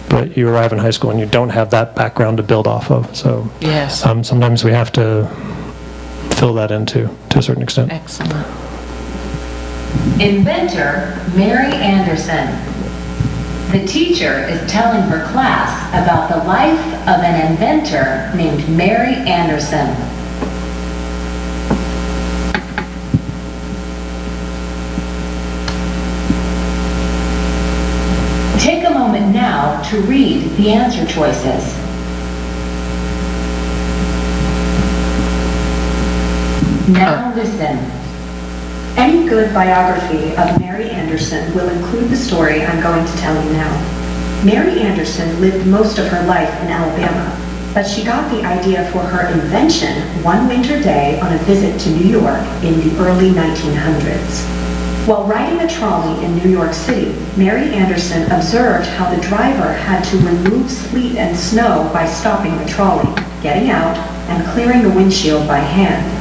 Speaker 8: but you arrive in high school and you don't have that background to build off of. So
Speaker 1: Yes.
Speaker 8: sometimes we have to fill that in to a certain extent.
Speaker 1: Excellent.
Speaker 9: Inventor Mary Anderson. The teacher is telling her class about the life of an inventor named Mary Anderson. Take a moment now to read the answer choices. Now listen.
Speaker 10: Any good biography of Mary Anderson will include the story I'm going to tell you now. Mary Anderson lived most of her life in Alabama, but she got the idea for her invention one winter day on a visit to New York in the early 1900s. While riding a trolley in New York City, Mary Anderson observed how the driver had to remove sleet and snow by stopping the trolley, getting out, and clearing the windshield by hand.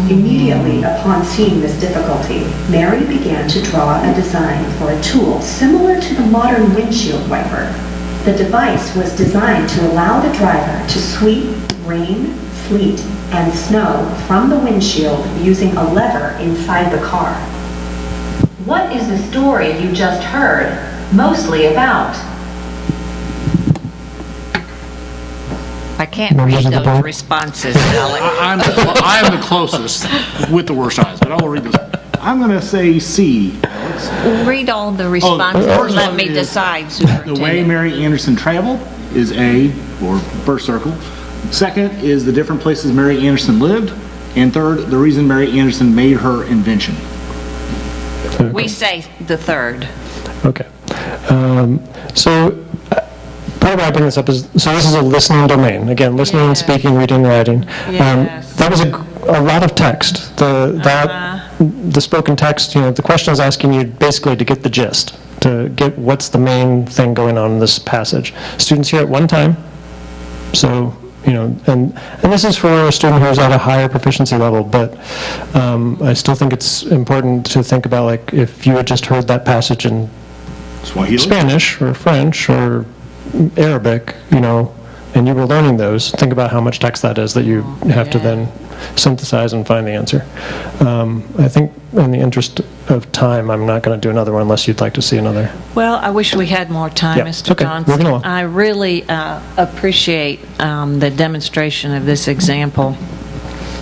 Speaker 10: Immediately upon seeing this difficulty, Mary began to draw a design for a tool similar to the modern windshield wiper. The device was designed to allow the driver to sweep rain, sleet, and snow from the windshield using a lever inside the car.
Speaker 9: What is the story you just heard mostly about?
Speaker 1: I can't
Speaker 8: Members
Speaker 1: read
Speaker 8: of the
Speaker 1: those
Speaker 8: board?
Speaker 1: responses, Alex.
Speaker 3: I'm the closest with the worst eyes, but I will read this. I'm going to say C.
Speaker 1: Read all the responses
Speaker 3: the
Speaker 1: and
Speaker 3: first
Speaker 1: let
Speaker 3: one
Speaker 1: me
Speaker 3: is
Speaker 1: decide,
Speaker 3: The way
Speaker 1: Superintendent.
Speaker 3: Mary Anderson traveled is A, or first circle.
Speaker 11: Second is the different places Mary Anderson lived. And third, the reason Mary Anderson made her invention.
Speaker 1: We say the third.
Speaker 8: Okay. So part of why I bring this up is, so this is a listening domain. Again, listening,
Speaker 1: Yes.
Speaker 8: speaking, reading, writing.
Speaker 1: Yes.
Speaker 8: That was a lot of text. The spoken text, the question is asking you basically to get the gist, to get what's the main thing going on in this passage. Students hear it one time, so, and this is for a student who's at a higher proficiency level, but I still think it's important to think about, like, if you had just heard that passage in
Speaker 11: Swahili?
Speaker 8: Spanish or French or Arabic, and you were learning those, think about how much text that is that you have to then synthesize and find the answer. I think in the interest of time, I'm not going to do another one unless you'd like to see another.
Speaker 1: Well, I wish we had more time,
Speaker 8: Yeah,
Speaker 1: Mr.
Speaker 8: okay,
Speaker 1: Johnson.
Speaker 8: moving along.
Speaker 1: I really appreciate the demonstration of this example,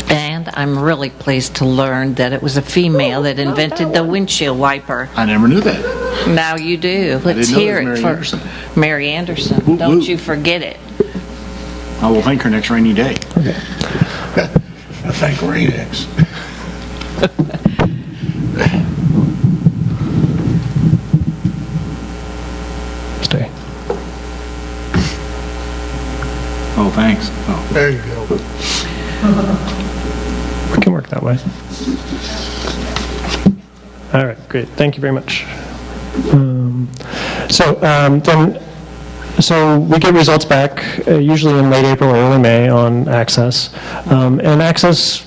Speaker 1: and I'm really pleased to learn that it was a female that invented the windshield wiper.
Speaker 11: I never knew that.
Speaker 1: Now you do. Let's
Speaker 11: didn't know
Speaker 1: hear
Speaker 11: it was
Speaker 1: it
Speaker 11: Mary
Speaker 1: for
Speaker 11: Anderson.
Speaker 1: Mary Anderson.
Speaker 11: Whoop,
Speaker 1: Don't
Speaker 11: whoop.
Speaker 1: you forget it.
Speaker 11: I will thank her next rainy day.
Speaker 5: I think Rain-X.
Speaker 8: Stay.
Speaker 11: Oh, thanks. Oh.
Speaker 5: There you go.
Speaker 8: We can work that way. All right, great. Thank you very much. So we get results back usually in late April or early May on Access. And Access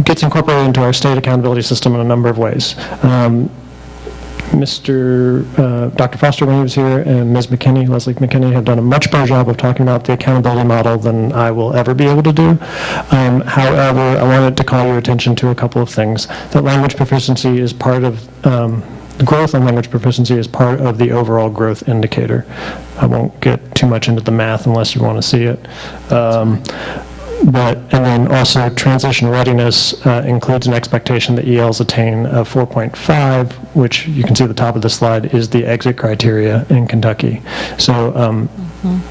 Speaker 8: gets incorporated into our state accountability system in a number of ways. Dr. Foster, when he was here, and Ms. McKinney, Leslie McKinney, have done a much better job of talking about the accountability model than I will ever be able to do. However, I wanted to call your attention to a couple of things. That language proficiency is part of, growth and language proficiency is part of the overall growth indicator. I won't get too much into the math unless you want to see it. And then also transition readiness includes an expectation that ELs attain a 4.5, which you can see at the top of the slide is the exit criteria in Kentucky. So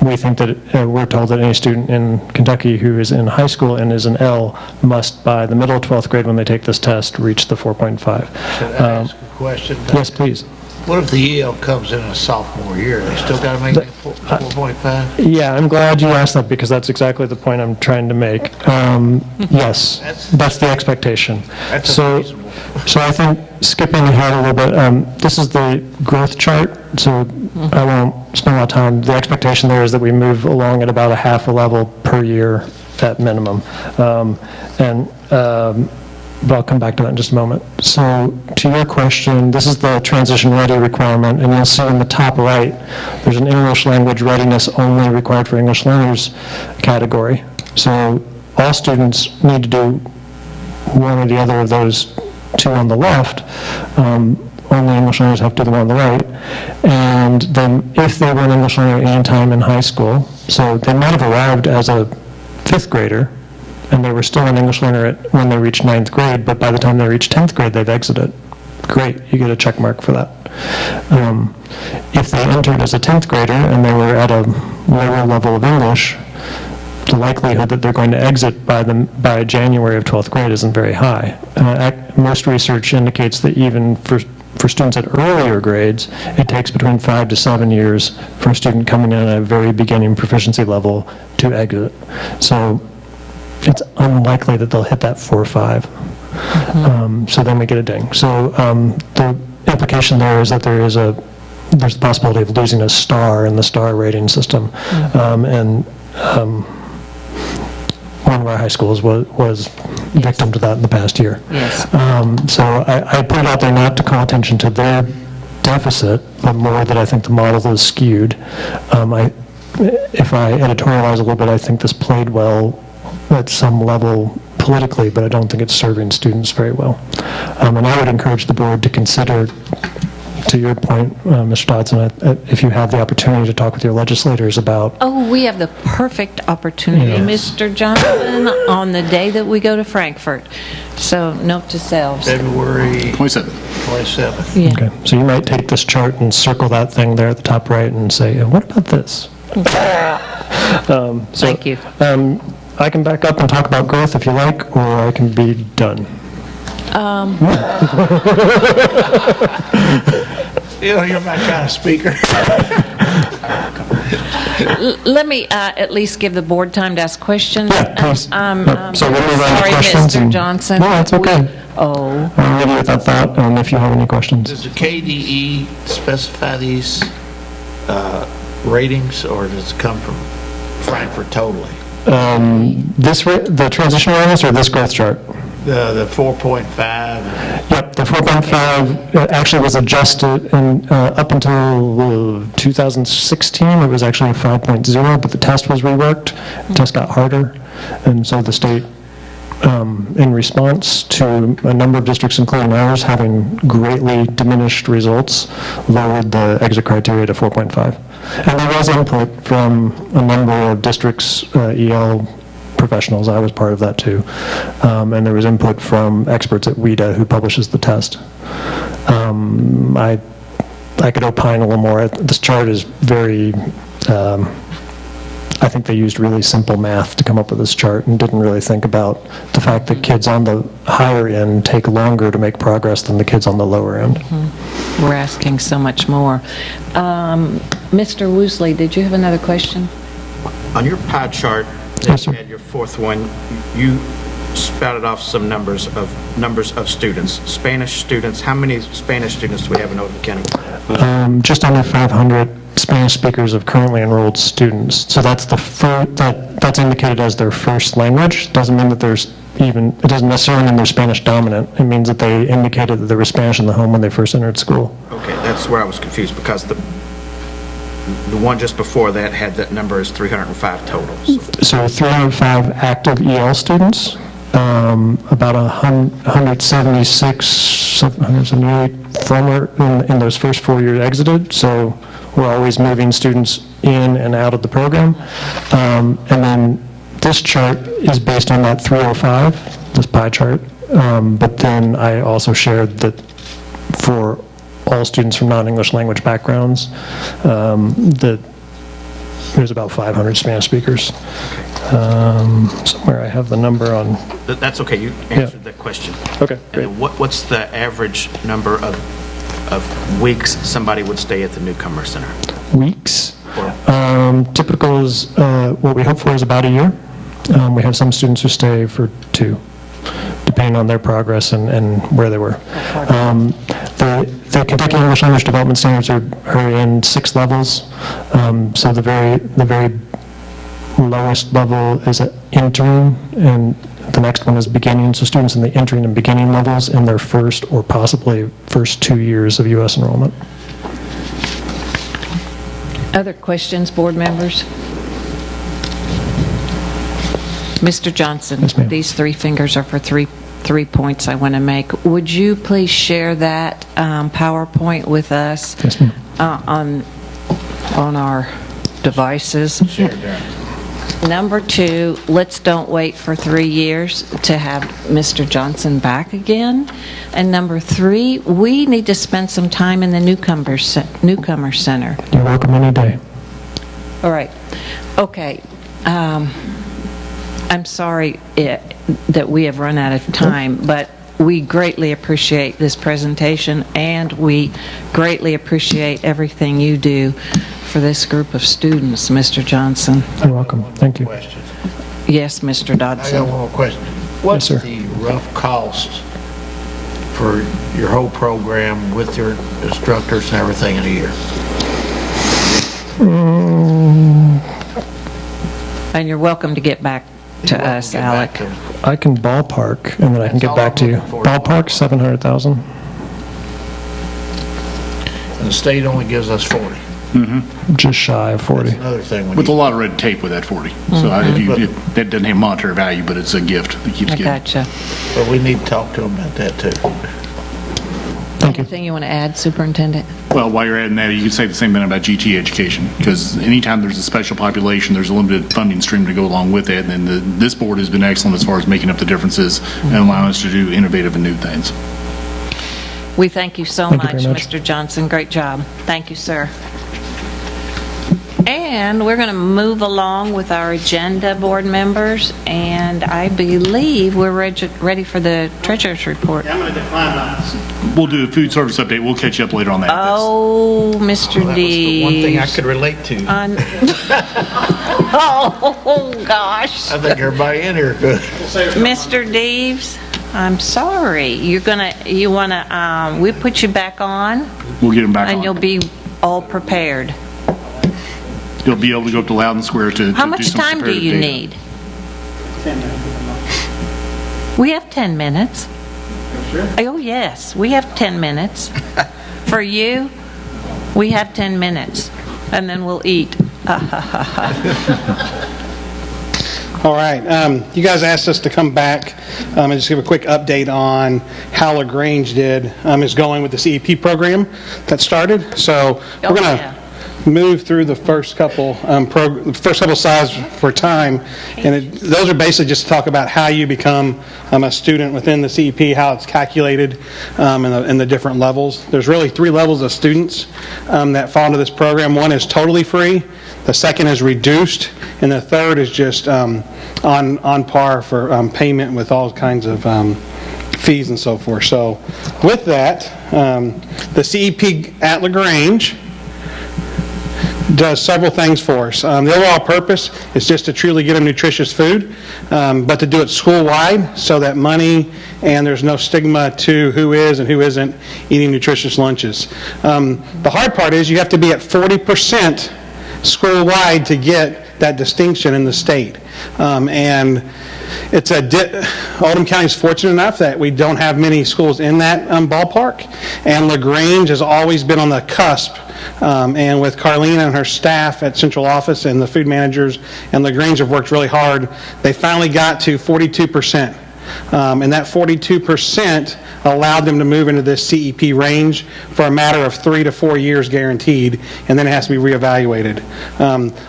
Speaker 8: we think that we're told that any student in Kentucky who is in high school and is an L must, by the middle of 12th grade when they take this test, reach the 4.5.
Speaker 5: Can I ask a question?
Speaker 8: Yes, please.
Speaker 5: What if the EL comes in a sophomore year? They still got to make that 4.5?
Speaker 8: Yeah, I'm glad you asked that because that's exactly the point I'm trying to make. Yes, that's the expectation.
Speaker 5: That's
Speaker 8: So
Speaker 5: unreasonable.
Speaker 8: I think skipping ahead a little bit, this is the growth chart, so I won't spend a lot of time. The expectation there is that we move along at about a half a level per year at minimum. But I'll come back to that in just a moment. So to your question, this is the transition ready requirement, and you'll see in the top right, there's an English language readiness only required for English learners category. So all students need to do one or the other of those two on the left. Only English learners have to do the one on the right. And then if they were an English learner at any time in high school, so they might have arrived as a fifth grader, and they were still an English learner when they reached 9th grade, but by the time they reached 10th grade, they've exited. Great, you get a check mark for that. If they entered as a 10th grader and they were at a lower level of English, the likelihood that they're going to exit by January of 12th grade isn't very high. Most research indicates that even for students at earlier grades, it takes between 5 to 7 years for a student coming in at a very beginning proficiency level to exit. So it's unlikely that they'll hit that 4 or 5. So then we get a ding. So the implication there is that there's the possibility of losing a star in the star rating system. One of our high schools was victim to that in the past year.
Speaker 1: Yes.
Speaker 8: So I put it out there not to call attention to their deficit, but more that I think the model is skewed. If I editorialize a little bit, I think this played well at some level politically, but I don't think it's serving students very well. And I would encourage the board to consider, to your point, Mr. Dodson, if you have the opportunity to talk with your legislators about...
Speaker 1: Oh, we have the perfect opportunity,
Speaker 8: Yes.
Speaker 1: Mr. Johnson, on the day that we go to Frankfurt. So note to selves.
Speaker 5: February
Speaker 11: 27th.
Speaker 5: 27th.
Speaker 1: Yeah.
Speaker 8: Okay, so you might take this chart and circle that thing there at the top right and say, what about this?
Speaker 1: Thank you.
Speaker 8: I can back up and talk about growth if you like, or I can be done.
Speaker 5: You're my kind of speaker.
Speaker 1: Let me at least give the board time to ask questions.
Speaker 8: Yeah, please. So we'll move on to
Speaker 1: Sorry,
Speaker 8: questions.
Speaker 1: Mr. Johnson.
Speaker 8: No, that's okay.
Speaker 1: Oh,
Speaker 8: I'll leave you with that thought, and if you have any questions.
Speaker 5: Does the KDE specify these ratings, or does it come from Frankfurt totally?
Speaker 8: The transition awareness or this growth chart?
Speaker 5: The 4.5?
Speaker 8: Yep, the 4.5 actually was adjusted up until 2016. It was actually a 5.0, but the test was reworked. The test got harder, and so the state, in response to a number of districts, including ours, having greatly diminished results, lowered the exit criteria to 4.5. And there was input from a number of districts, EL professionals. I was part of that too. And there was input from experts at WIDA who publishes the test. I could opine a little more. This chart is very, I think they used really simple math to come up with this chart and didn't really think about the fact that kids on the higher end take longer to make progress than the kids on the lower end.
Speaker 1: we're asking so much more. Mr. Woosley, did you have another question?
Speaker 7: On your pie chart,
Speaker 8: Yes,
Speaker 7: that
Speaker 8: sir.
Speaker 7: you had your fourth one, you spouted off some numbers of students. Spanish students, how many Spanish students do we have in Oldham County?
Speaker 8: Just under 500 Spanish speakers of currently enrolled students. So that's that's indicated as their first language. Doesn't mean that it doesn't necessarily mean they're Spanish dominant. It means that they indicated that there was Spanish in the home when they first entered school.
Speaker 7: Okay, that's where I was confused, because the one just before that had that number as 305 total.
Speaker 8: So 305 active EL students, about 176, 178 former in those first 4 years exited. So we're always moving students in and out of the program. And then this chart is based on that 305, this pie chart. But then I also shared that for all students from non-English language backgrounds, that there's about 500 Spanish speakers. Somewhere I have the number on.
Speaker 7: That's okay, you answered that question.
Speaker 8: Okay,
Speaker 7: And
Speaker 8: great.
Speaker 7: then what's the average number of weeks somebody would stay at the Newcomer Center?
Speaker 8: Weeks. Typical is, what we hope for is about a year. We have some students who stay for 2, depending on their progress and where they were. The Kentucky English Language Development Standards are in 6 levels. So the very lowest level is entering, and the next one is beginning. So students in the entering and beginning levels in their first or possibly first 2 years of U.S. enrollment.
Speaker 1: Other questions, board members? Mr. Johnson,
Speaker 8: Yes, ma'am.
Speaker 1: these 3 fingers are for three points I want to make. Would you please share that PowerPoint with us
Speaker 8: Yes, ma'am.
Speaker 1: on our devices?
Speaker 5: Sure, Darren.
Speaker 1: Number 2, let's don't wait for 3 years to have Mr. Johnson back again. And number 3, we need to spend some time in the Newcomer Center.
Speaker 8: You're welcome any day.
Speaker 1: All right. Okay. I'm sorry that we have run out of time, but we greatly appreciate this presentation, and we greatly appreciate everything you do for this group of students, Mr. Johnson.
Speaker 8: You're welcome. Thank you.
Speaker 5: Question.
Speaker 1: Yes, Mr.
Speaker 5: I got
Speaker 1: Dodson.
Speaker 5: one more question. What's
Speaker 8: sir.
Speaker 5: the rough cost for your whole program with your instructors and everything in a year?
Speaker 1: And you're welcome to get back to us,
Speaker 5: Get back
Speaker 1: Alec.
Speaker 5: to-
Speaker 8: I can ballpark, and then I can
Speaker 5: That's
Speaker 8: get
Speaker 5: all
Speaker 8: back to
Speaker 5: I'm
Speaker 8: you.
Speaker 5: looking for.
Speaker 8: Ballpark, 700,000.
Speaker 5: And the state only gives us 40.
Speaker 8: Just shy of 40.
Speaker 5: Another thing we
Speaker 3: With a
Speaker 5: need.
Speaker 3: lot of red tape with that 40. So that doesn't have monetary value, but it's a gift that keeps
Speaker 1: I
Speaker 3: giving.
Speaker 1: gotcha.
Speaker 5: But we need to talk to them about that too.
Speaker 8: Thank you.
Speaker 1: Anything you want to add, Superintendent?
Speaker 3: Well, while you're adding that, you could say the same thing about GT education, because anytime there's a special population, there's a limited funding stream to go along with that, and this board has been excellent as far as making up the differences and allowing us to do innovative and new things.
Speaker 1: We thank you so
Speaker 8: Thank you
Speaker 1: much,
Speaker 8: very much.
Speaker 1: Mr. Johnson. Great job. Thank you, sir. And we're going to move along with our agenda, board members, and I believe we're ready for the treasurer's report.
Speaker 11: I'm going to decline mine.
Speaker 3: We'll do a food service update. We'll catch you up later on that.
Speaker 1: Oh, Mr.
Speaker 5: That was the one thing I
Speaker 1: Dees.
Speaker 5: could relate to.
Speaker 1: Oh, gosh.
Speaker 5: I think everybody in here could.
Speaker 1: Mr. Dees, I'm sorry. You want to, we put you back on,
Speaker 3: We'll get them back
Speaker 1: and
Speaker 3: on.
Speaker 1: you'll be all prepared.
Speaker 3: You'll be able to go up to Loudon Square to
Speaker 1: How
Speaker 3: do
Speaker 1: much
Speaker 3: some
Speaker 1: time do
Speaker 3: comparative
Speaker 1: you
Speaker 3: data.
Speaker 1: need? We have 10 minutes. Oh, yes, we have 10 minutes. For you, we have 10 minutes, and then we'll eat.
Speaker 12: All right, you guys asked us to come back and just give a quick update on how LaGrange is going with the CEP program that started. So we're going to move through the first couple slides for time, and those are basically just to talk about how you become a student within the CEP, how it's calculated, and the different levels. There's really 3 levels of students that fall into this program. One is totally free, the second is reduced, and the third is just on par for payment with all kinds of fees and so forth. So with that, the CEP at LaGrange does several things for us. The overall purpose is just to truly get them nutritious food, but to do it school-wide so that money and there's no stigma to who is and who isn't eating nutritious lunches. The hard part is you have to be at 40% school-wide to get that distinction in the state. And it's Oldham County is fortunate enough that we don't have many schools in that ballpark, and LaGrange has always been on the cusp. And with Carlina and her staff at central office and the food managers and LaGrange have worked really hard, they finally got to 42%. And that 42% allowed them to move into this CEP range for a matter of 3 to 4 years guaranteed, and then it has to be reevaluated.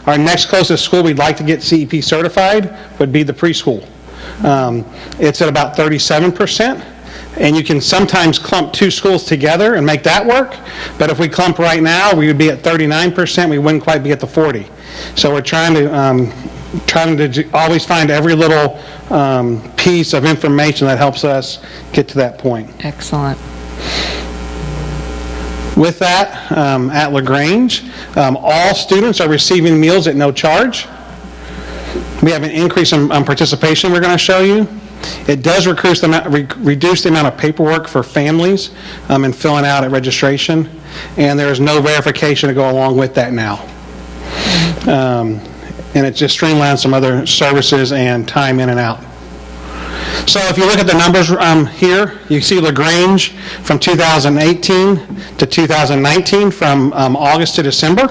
Speaker 12: Our next closest school we'd like to get CEP certified would be the preschool. It's at about 37%. And you can sometimes clump 2 schools together and make that work. But if we clump right now, we would be at 39%. We wouldn't quite be at the 40. So we're trying to always find every little piece of information that helps us get to that point.
Speaker 1: Excellent.
Speaker 12: With that, at LaGrange, all students are receiving meals at no charge. We have an increase in participation we're going to show you. It does reduce the amount of paperwork for families in filling out at registration, and there is no verification to go along with that now. And it just streamlines some other services and time in and out. So if you look at the numbers here, you see LaGrange from 2018 to 2019, from August to December.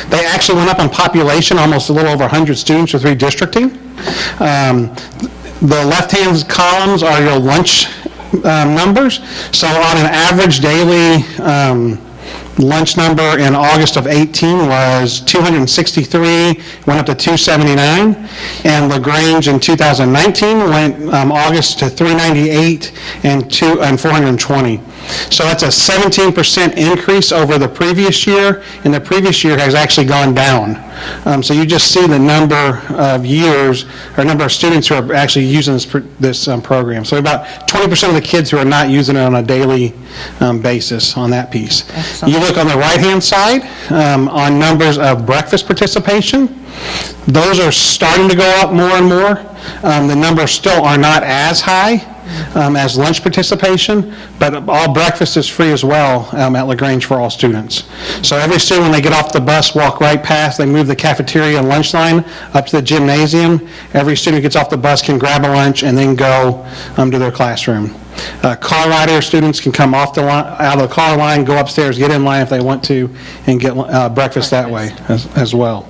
Speaker 12: They actually went up on population, almost a little over 100 students with redistricting. The left-hand columns are your lunch numbers. So on an average daily lunch number in August of 18 was 263, went up to 279, and LaGrange in 2019 went August to 398 and 420. So that's a 17% increase over the previous year, and the previous year has actually gone down. So you just see the number of years, or number of students who are actually using this program. So about 20% of the kids who are not using it on a daily basis on that piece.
Speaker 1: Excellent.
Speaker 12: You look on the right-hand side on numbers of breakfast participation. Those are starting to go up more and more. The numbers still are not as high as lunch participation, but all breakfast is free as well at LaGrange for all students. So every student, when they get off the bus, walk right past, they move the cafeteria and lunch line up to the gymnasium. Every student who gets off the bus can grab a lunch and then go to their classroom. Car rider students can come off out of the car line, go upstairs, get in line if they want to, and get breakfast that way as well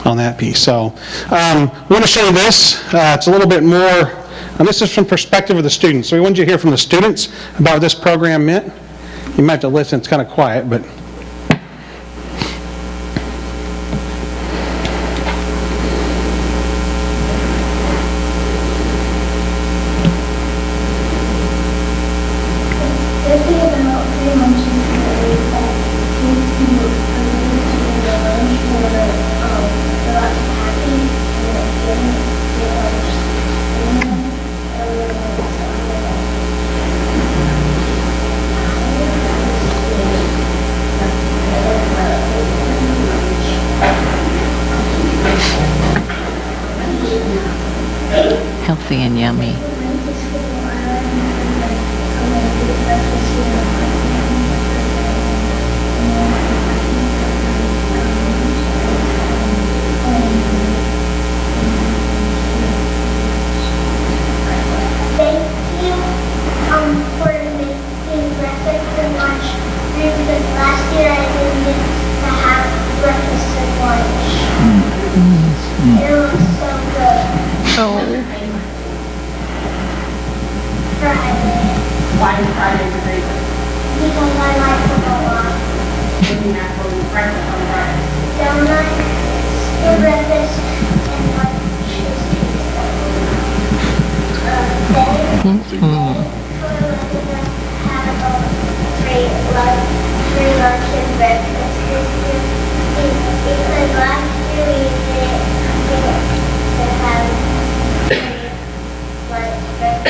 Speaker 12: on that piece. So I want to show you this. It's a little bit more, and this is from perspective of the students. So we wanted you to hear from the students about what this program meant. You might have to listen, it's kind of quiet, but
Speaker 1: healthy and yummy.
Speaker 10: Why is Friday your favorite? Because I like them a lot. What do you have for breakfast on Friday? Donuts, your breakfast, and lunch is pizza. Free lunch and breakfast this year. Because last year we didn't get to have lunch, breakfast.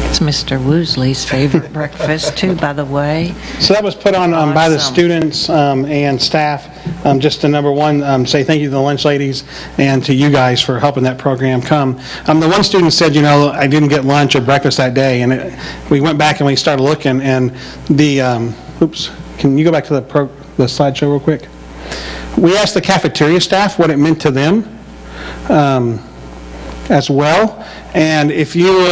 Speaker 1: It's Mr. Woosley's favorite breakfast, too, by the way.
Speaker 12: So that was put on by the
Speaker 1: Awesome.
Speaker 12: students and staff. Just to number one, say thank you to the lunch ladies and to you guys for helping that program come. The one student said, you know, I didn't get lunch or breakfast that day, and we went back and we started looking, and the, oops, can you go back to the slideshow real quick? We asked the cafeteria staff what it meant to them as well, and if you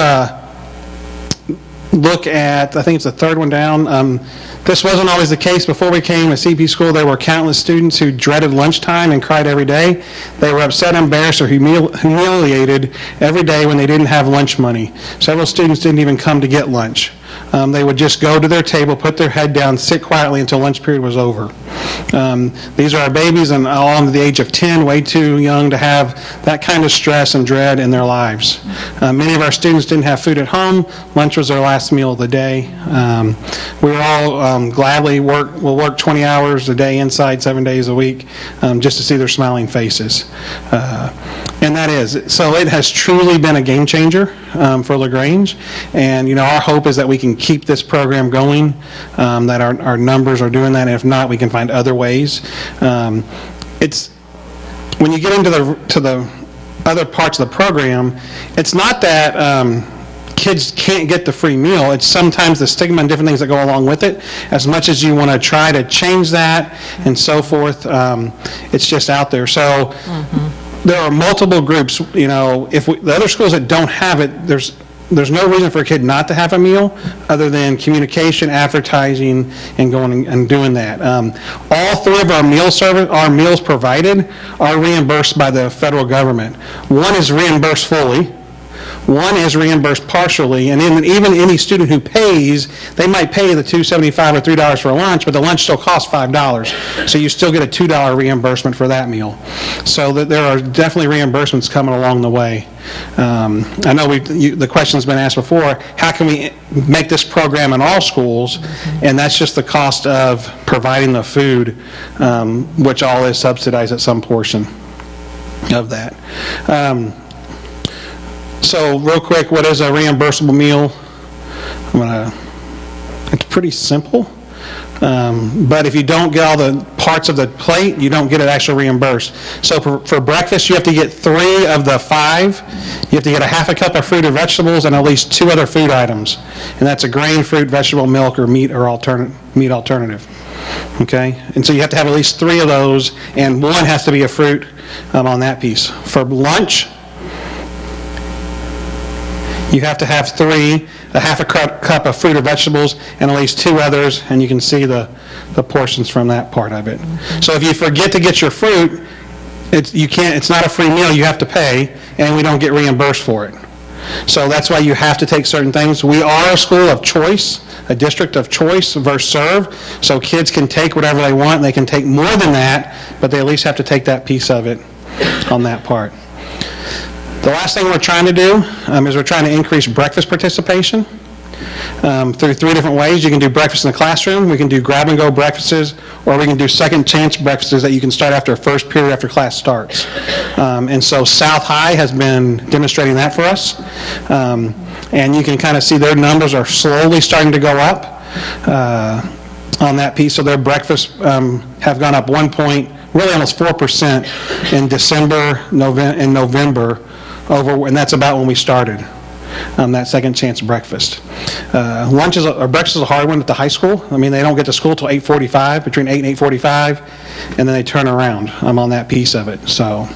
Speaker 12: look at, I think it's the third one down, this wasn't always the case. Before we came to CP school, there were countless students who dreaded lunchtime and cried every day. They were upset, embarrassed, or humiliated every day when they didn't have lunch money. Several students didn't even come to get lunch. They would just go to their table, put their head down, sit quietly until lunch period was over. These are our babies, and all under the age of 10, way too young to have that kind of stress and dread in their lives. Many of our students didn't have food at home. Lunch was their last meal of the day. We were all gladly will work 20 hours a day inside 7 days a week just to see their smiling faces. And that is, so it has truly been a game changer for LaGrange. And, you know, our hope is that we can keep this program going, that our numbers are doing that, and if not, we can find other ways. It's, when you get into the other parts of the program, it's not that kids can't get the free meal. It's sometimes the stigma and different things that go along with it. As much as you want to try to change that and so forth, it's just out there. So there are multiple groups. You know, if the other schools that don't have it, there's no reason for a kid not to have a meal other than communication, advertising, and going and doing that. All three of our meals provided are reimbursed by the federal government. One is reimbursed fully. One is reimbursed partially, and even any student who pays, they might pay the $2.75 or $3 for a lunch, but the lunch still costs $5. So you still get a $2 reimbursement for that meal. So that there are definitely reimbursements coming along the way. I know the question's been asked before, how can we make this program in all schools? And that's just the cost of providing the food, which all is subsidized at some portion of that. So real quick, what is a reimbursable meal? It's pretty simple. But if you don't get all the parts of the plate, you don't get it actually reimbursed. So for breakfast, you have to get 3 of the 5. You have to get a half a cup of fruit or vegetables and at least 2 other food items. And that's a grain, fruit, vegetable, milk, or meat alternative. Okay? And so you have to have at least 3 of those, and 1 has to be a fruit on that piece. For lunch, you have to have 3, a half a cup of fruit or vegetables, and at least 2 others, and you can see the portions from that part of it. So if you forget to get your fruit, it's not a free meal, you have to pay, and we don't get reimbursed for it. So that's why you have to take certain things. We are a school of choice, a district of choice versus serve, so kids can take whatever they want, and they can take more than that, but they at least have to take that piece of it on that part. The last thing we're trying to do is we're trying to increase breakfast participation through 3 different ways. You can do breakfast in the classroom, we can do grab-and-go breakfasts, or we can do second-chance breakfasts that you can start after a first period after class starts. And so South High has been demonstrating that for us. and you can kind of see their numbers are slowly starting to go up on that piece. So their breakfast have gone up 1 point, really almost 4% in December, November, and that's about when we started. That second chance breakfast. Lunch or breakfast is a hard one at the high school. I mean, they don't get to school till 8:45, between 8 and 8:45, and then they turn around. I'm on that piece of it. So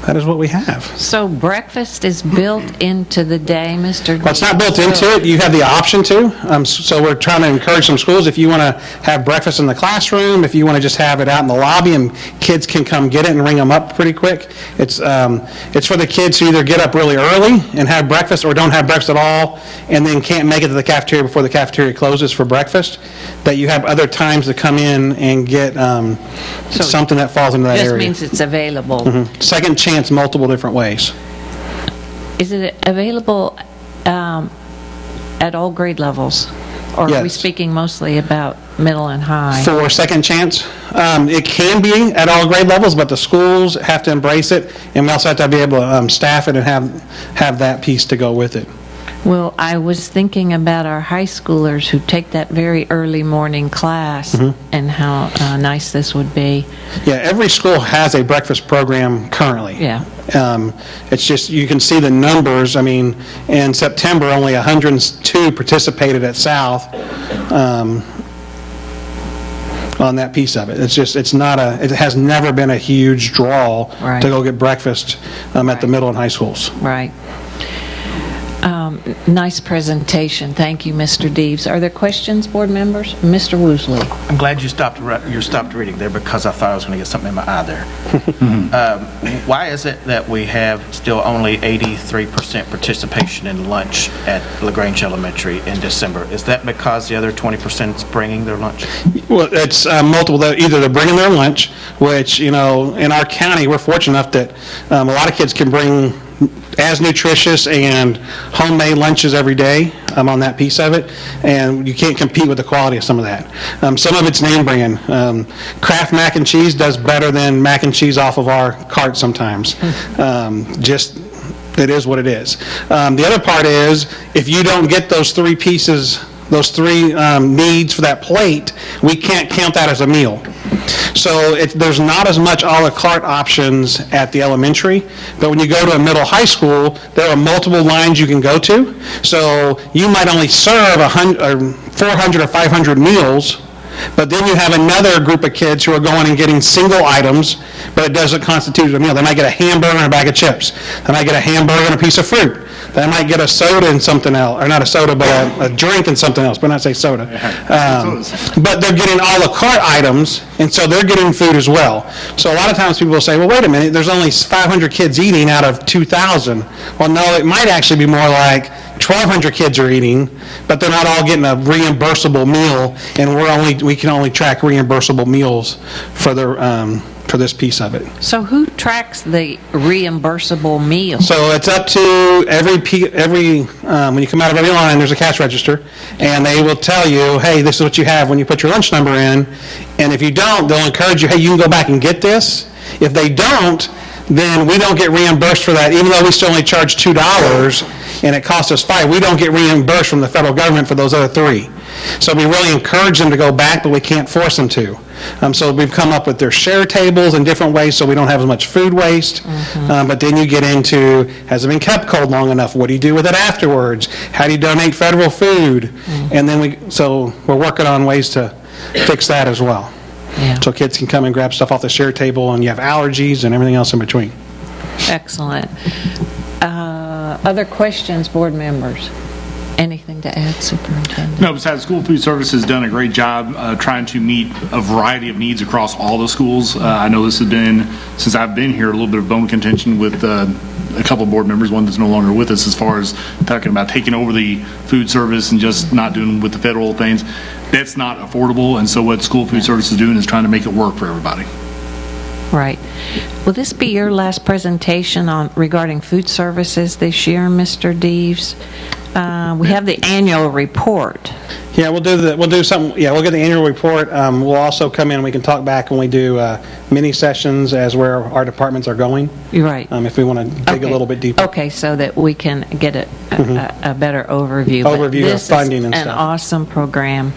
Speaker 12: that is what we have.
Speaker 1: So breakfast is built into the day, Mr.
Speaker 12: Well, it's not built into it. You have the option to. So we're trying to encourage some schools, if you want to have breakfast in the classroom, if you want to just have it out in the lobby and kids can come get it and ring them up pretty quick. It's for the kids who either get up really early and have breakfast or don't have breakfast at all and then can't make it to the cafeteria before the cafeteria closes for breakfast, that you have other times to come in and get something that falls into that area.
Speaker 1: Just means it's available.
Speaker 12: Second chance, multiple different ways.
Speaker 1: Is it available at all grade levels? Or are we
Speaker 12: Yes.
Speaker 1: speaking mostly about middle and high?
Speaker 12: For second chance, it can be at all grade levels, but the schools have to embrace it, and we also have to be able to staff it and have that piece to go with it.
Speaker 1: Well, I was thinking about our high schoolers who take that very early morning class and how nice this would be.
Speaker 12: Yeah, every school has a breakfast program currently.
Speaker 1: Yeah.
Speaker 12: It's just, you can see the numbers. I mean, in September, only 102 participated at South on that piece of it. It's just, it has never been a huge draw
Speaker 1: Right.
Speaker 12: to go get breakfast at the middle and high schools.
Speaker 1: Right. Nice presentation. Thank you, Mr. Deves. Are there questions, board members? Mr. Woosley.
Speaker 7: I'm glad you stopped reading there because I thought I was going to get something in my eye there. Why is it that we have still only 83% participation in lunch at LaGrange Elementary in December? Is that because the other 20% is bringing their lunch?
Speaker 12: Well, it's multiple. Either they're bringing their lunch, which, in our county, we're fortunate enough that a lot of kids can bring as nutritious and homemade lunches every day. I'm on that piece of it, and you can't compete with the quality of some of that. Some of it's name brand. Kraft mac and cheese does better than mac and cheese off of our cart sometimes. It is what it is. The other part is, if you don't get those three pieces, those three needs for that plate, we can't count that as a meal. So there's not as much a la carte options at the elementary, but when you go to a middle high school, there are multiple lines you can go to. So you might only serve 400 or 500 meals, but then you have another group of kids who are going and getting single items, but it doesn't constitute a meal. They might get a hamburger and a bag of chips. They might get a hamburger and a piece of fruit. They might get a soda and something else, or not a soda, but a drink and something else, but not say soda. But they're getting a la carte items, and so they're getting food as well. So a lot of times people will say, well, wait a minute, there's only 500 kids eating out of 2,000. Well, no, it might actually be more like 1,200 kids are eating, but they're not all getting a reimbursable meal, and we can only track reimbursable meals for this piece of it.
Speaker 1: So who tracks the reimbursable meal?
Speaker 12: So it's up to every when you come out of every line, there's a cash register, and they will tell you, hey, this is what you have when you put your lunch number in, and if you don't, they'll encourage you, hey, you can go back and get this. If they don't, then we don't get reimbursed for that, even though we still only charge $2 and it costs us $5. We don't get reimbursed from the federal government for those other three. So we really encourage them to go back, but we can't force them to. So we've come up with their share tables in different ways so we don't have as much food waste. But then you get into, has it been kept cold long enough? What do you do with it afterwards? How do you donate federal food? And then we're working on ways to fix that as well.
Speaker 1: Yeah.
Speaker 12: So kids can come and grab stuff off the share table, and you have allergies and everything else in between.
Speaker 1: Excellent. Other questions, board members? Anything to add, Superintendent?
Speaker 3: No, besides, school food service has done a great job trying to meet a variety of needs across all the schools. I know this has been, since I've been here, a little bit of bone contention with a couple of board members, one that's no longer with us, as far as talking about taking over the food service and just not doing with the federal things. That's not affordable, and so what school food service is doing is trying to make it work for everybody.
Speaker 1: Right. Will this be your last presentation regarding food services this year, Mr. Deves? We have the annual report.
Speaker 12: Yeah, we'll do something, we'll get the annual report. We'll also come in, we can talk back when we do mini sessions as where our departments are going.
Speaker 1: You're right.
Speaker 12: If we want to dig a
Speaker 1: Okay.
Speaker 12: little bit deeper.
Speaker 1: Okay, so that we can get a better overview. But
Speaker 12: Overview of funding and
Speaker 1: This is an
Speaker 12: stuff.
Speaker 1: awesome program.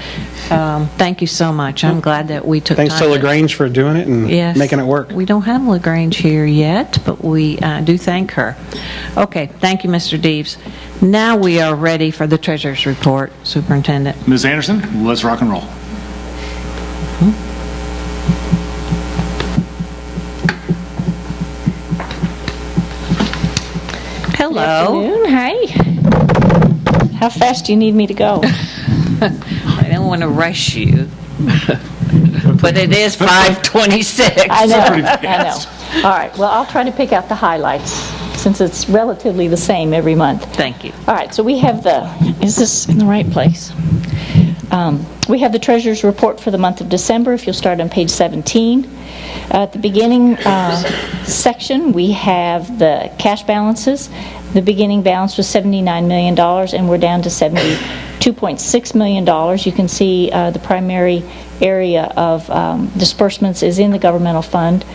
Speaker 1: Thank you so much. I'm glad that we took time.
Speaker 12: Thanks to LaGrange for doing it and
Speaker 1: Yes.
Speaker 12: making it work.
Speaker 1: We don't have LaGrange here yet, but we do thank her. Okay, thank you, Mr. Deves. Now we are ready for the treasurer's report, Superintendent.
Speaker 3: Ms. Anderson, let's rock and roll.
Speaker 1: Hello.
Speaker 13: Afternoon. Hi. How fast do you need me to go?
Speaker 1: I don't want to rush you, but it is 5:26.
Speaker 13: I know. I know. All right. Well, I'll try to pick out the highlights since it's relatively the same every month.
Speaker 1: Thank you.
Speaker 13: All right. So we have is this in the right place? We have the treasurer's report for the month of December, if you'll start on page 17. At the beginning section, we have the cash balances. The beginning balance was $79 million, and we're down to $72.6 million. You can see the primary area of disbursements is in the governmental fund.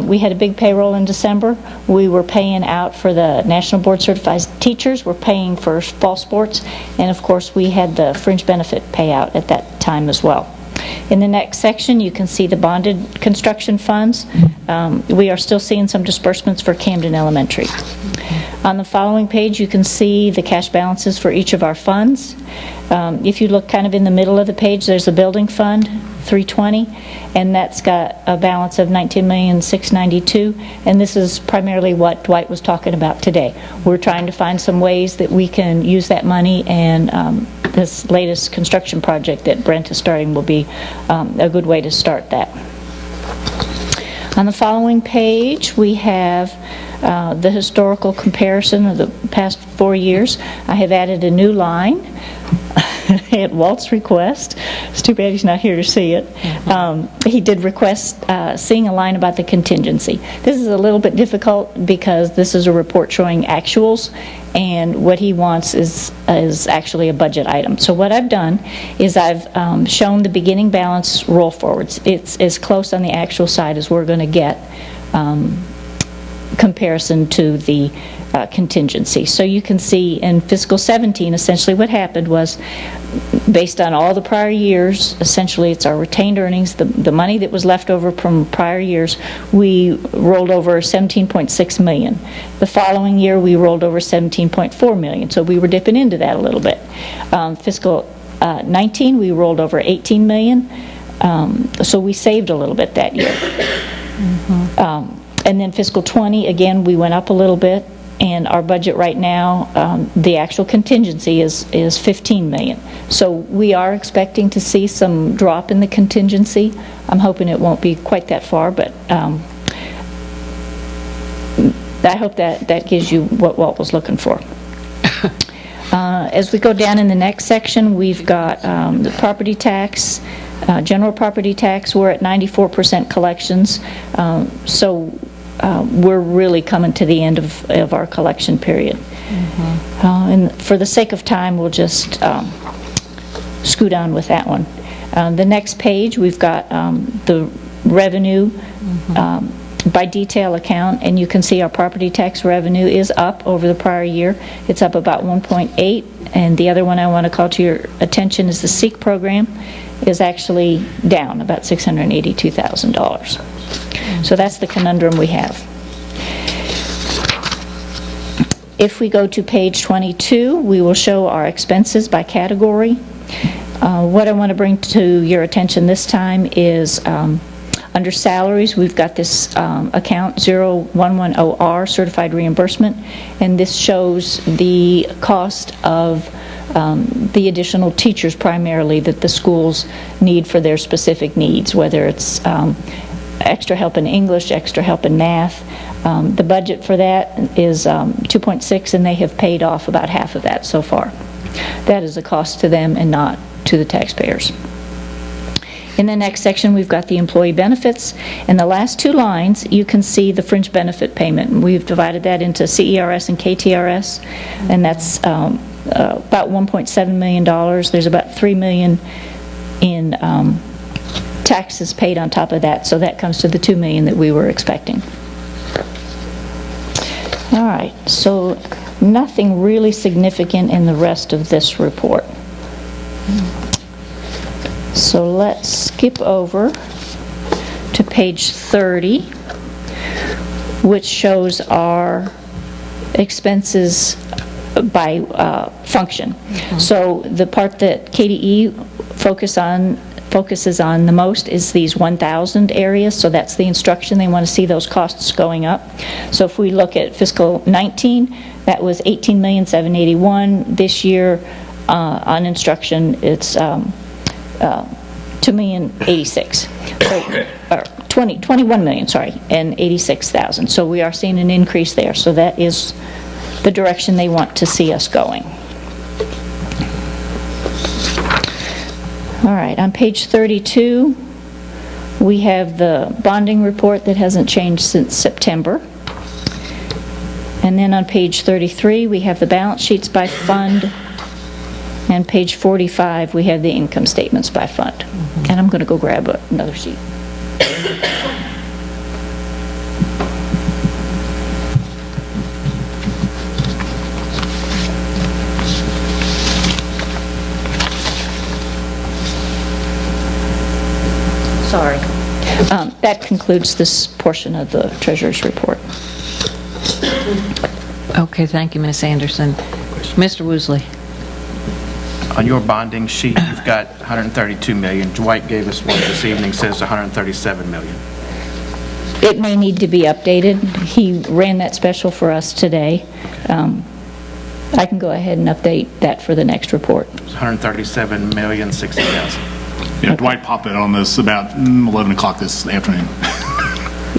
Speaker 13: We had a big payroll in December. We were paying out for the National Board Certified Teachers. We're paying for fall sports. And, of course, we had the fringe benefit payout at that time as well. In the next section, you can see the bonded construction funds. We are still seeing some disbursements for Camden Elementary. On the following page, you can see the cash balances for each of our funds. If you look kind of in the middle of the page, there's the building fund, $320, and that's got a balance of $19,692,000, and this is primarily what Dwight was talking about today. We're trying to find some ways that we can use that money, and this latest construction project that Brent is starting will be a good way to start that. On the following page, we have the historical comparison of the past 4 years. I have added a new line at Walt's request. It's too bad he's not here to see it. He did request seeing a line about the contingency. This is a little bit difficult because this is a report showing actuals, and what he wants is actually a budget item. So what I've done is I've shown the beginning balance roll forwards. It's as close on the actual side as we're going to get comparison to the contingency. So you can see in fiscal 17, essentially what happened was, based on all the prior years, essentially it's our retained earnings, the money that was left over from prior years, we rolled over $17.6 million. The following year, we rolled over $17.4 million, so we were dipping into that a little bit. Fiscal 19, we rolled over $18 million, so we saved a little bit that year. And then fiscal 20, again, we went up a little bit, and our budget right now, the actual contingency is $15 million. So we are expecting to see some drop in the contingency. I'm hoping it won't be quite that far, but I hope that gives you what Walt was looking for. As we go down in the next section, we've got the property tax, general property tax. We're at 94% collections, so we're really coming to the end of our collection period. And for the sake of time, we'll just scoot on with that one. The next page, we've got the revenue by detail account, and you can see our property tax revenue is up over the prior year. It's up about 1.8, and the other one I want to call to your attention is the SEEK program is actually down about $682,000. So that's the conundrum we have. If we go to page 22, we will show our expenses by category. What I want to bring to your attention this time is under salaries, we've got this account 0110R, certified reimbursement, and this shows the cost of the additional teachers primarily that the schools need for their specific needs, whether it's extra help in English, extra help in math. The budget for that is 2.6, and they have paid off about half of that so far. That is a cost to them and not to the taxpayers. In the next section, we've got the employee benefits. In the last two lines, you can see the fringe benefit payment. We've divided that into CERS and KTRS, and that's about $1.7 million. There's about $3 million in taxes paid on top of that, so that comes to the $2 million that we were expecting. All right, so nothing really significant in the rest of this report. So let's skip over to page 30, which shows our expenses by function. So the part that KDE focuses on the most is these 1,000 areas, so that's the instruction. They want to see those costs going up. So if we look at fiscal 19, that was $18,781,000. This year on instruction, it's $2,086,000. Or 21 million, sorry, and 86,000. So we are seeing an increase there. So that is the direction they want to see us going. All right, on page 32, we have the bonding report that hasn't changed since September. And then on page 33, we have the balance sheets by fund. And page 45, we have the income statements by fund. And I'm going to go grab another sheet. Sorry. That concludes this portion of the treasurer's report.
Speaker 1: Okay, thank you, Ms. Anderson. Mr. Woosley.
Speaker 7: On your bonding sheet, you've got 132 million. Dwight gave us one this evening, says 137 million.
Speaker 13: It may need to be updated. He ran that special for us today. I can go ahead and update that for the next report.
Speaker 7: It's 137,060,000.
Speaker 3: Yeah, Dwight popped it on this about 11 o'clock this afternoon.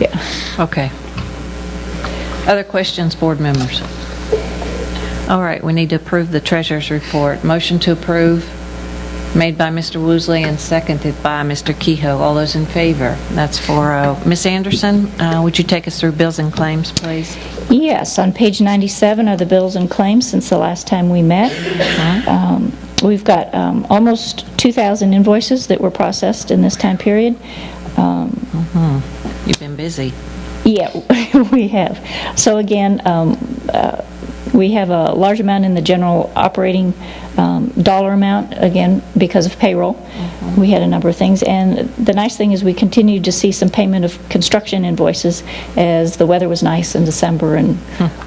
Speaker 13: Yeah.
Speaker 1: Okay. Other questions, board members? All right, we need to approve the treasurer's report. Motion to approve made by Mr. Woosley and seconded by Mr. Kehoe. All those in favor? That's 4-0. Ms. Anderson, would you take us through bills and claims, please?
Speaker 13: Yes, on page 97 are the bills and claims since the last time we met. We've got almost 2,000 invoices that were processed in this time period.
Speaker 1: You've been busy.
Speaker 13: Yeah, we have. So again, we have a large amount in the general operating dollar amount, again, because of payroll. We had a number of things. And the nice thing is we continued to see some payment of construction invoices as the weather was nice in December and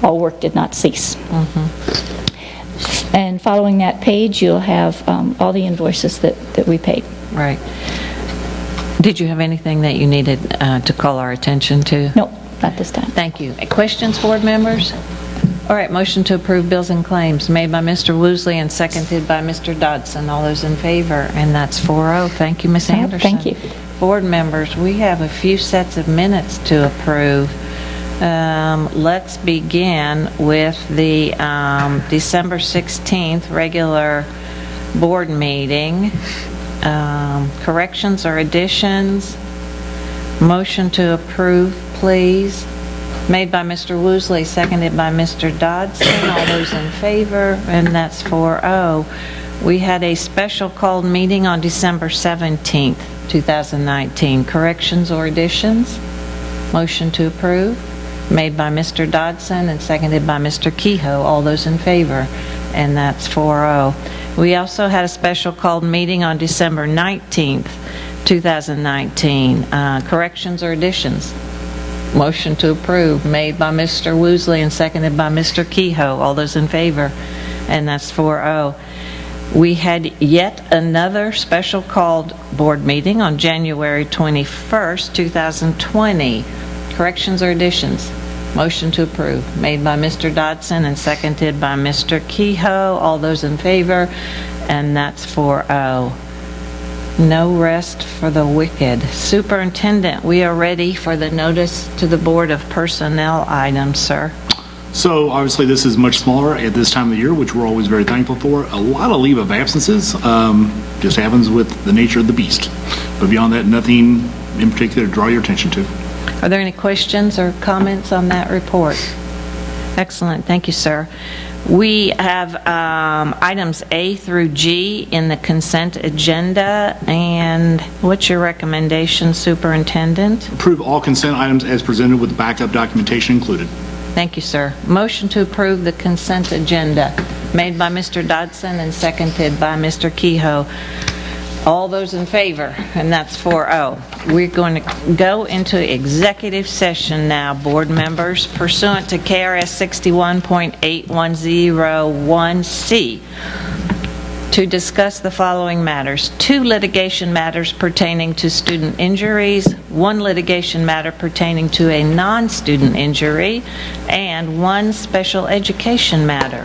Speaker 13: all work did not cease. And following that page, you'll have all the invoices that we paid.
Speaker 1: Right. Did you have anything that you needed to call our attention to?
Speaker 13: No, not this time.
Speaker 1: Thank you. Questions, board members? All right, motion to approve bills and claims made by Mr. Woosley and seconded by Mr. Dodson. All those in favor? And that's 4-0. Thank you, Ms. Anderson.
Speaker 13: Thank you.
Speaker 1: Board members, we have a few sets of minutes to approve. Let's begin with the December 16th regular board meeting. Corrections or additions? Motion to approve, please. Made by Mr. Woosley, seconded by Mr. Dodson. All those in favor, and that's 4-0. We had a special called meeting on December 17th, 2019. Corrections or additions? Motion to approve. Made by Mr. Dodson and seconded by Mr. Kehoe. All those in favor, and that's 4-0. We also had a special called meeting on December 19th, 2019. Corrections or additions? Motion to approve, made by Mr. Woosley and seconded by Mr. Kehoe. All those in favor, and that's 4-0. We had yet another special called board meeting on January 21st, 2020. Corrections or additions? Motion to approve, made by Mr. Dodson and seconded by Mr. Kehoe. All those in favor, and that's 4-0. No rest for the wicked. Superintendent, we are ready for the notice to the Board of Personnel items, sir.
Speaker 3: So obviously this is much smaller at this time of the year, which we're always very thankful for. A lot of leave of absences, just happens with the nature of the beast. But beyond that, nothing in particular to draw your attention to.
Speaker 1: Are there any questions or comments on that report? Excellent, thank you, sir. We have items A through G in the consent agenda, and what's your recommendation, Superintendent?
Speaker 3: Approve all consent items as presented with backup documentation included.
Speaker 1: Thank you, sir. Motion to approve the consent agenda, made by Mr. Dodson and seconded by Mr. Kehoe. All those in favor, and that's 4-0. We're going to go into executive session now, board members, pursuant to KRS 61.8101C, to discuss the following matters: 2 litigation matters pertaining to student injuries, 1 litigation matter pertaining to a non-student injury, and 1 special education matter.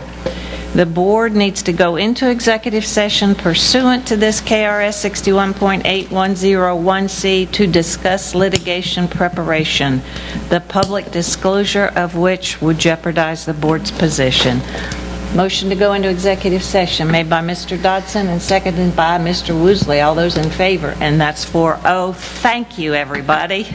Speaker 1: The board needs to go into executive session pursuant to this KRS 61.8101C to discuss litigation preparation, the public disclosure of which would jeopardize the board's position. Motion to go into executive session made by Mr. Dodson and seconded by Mr. Woosley. All those in favor, and that's 4-0. Thank you, everybody.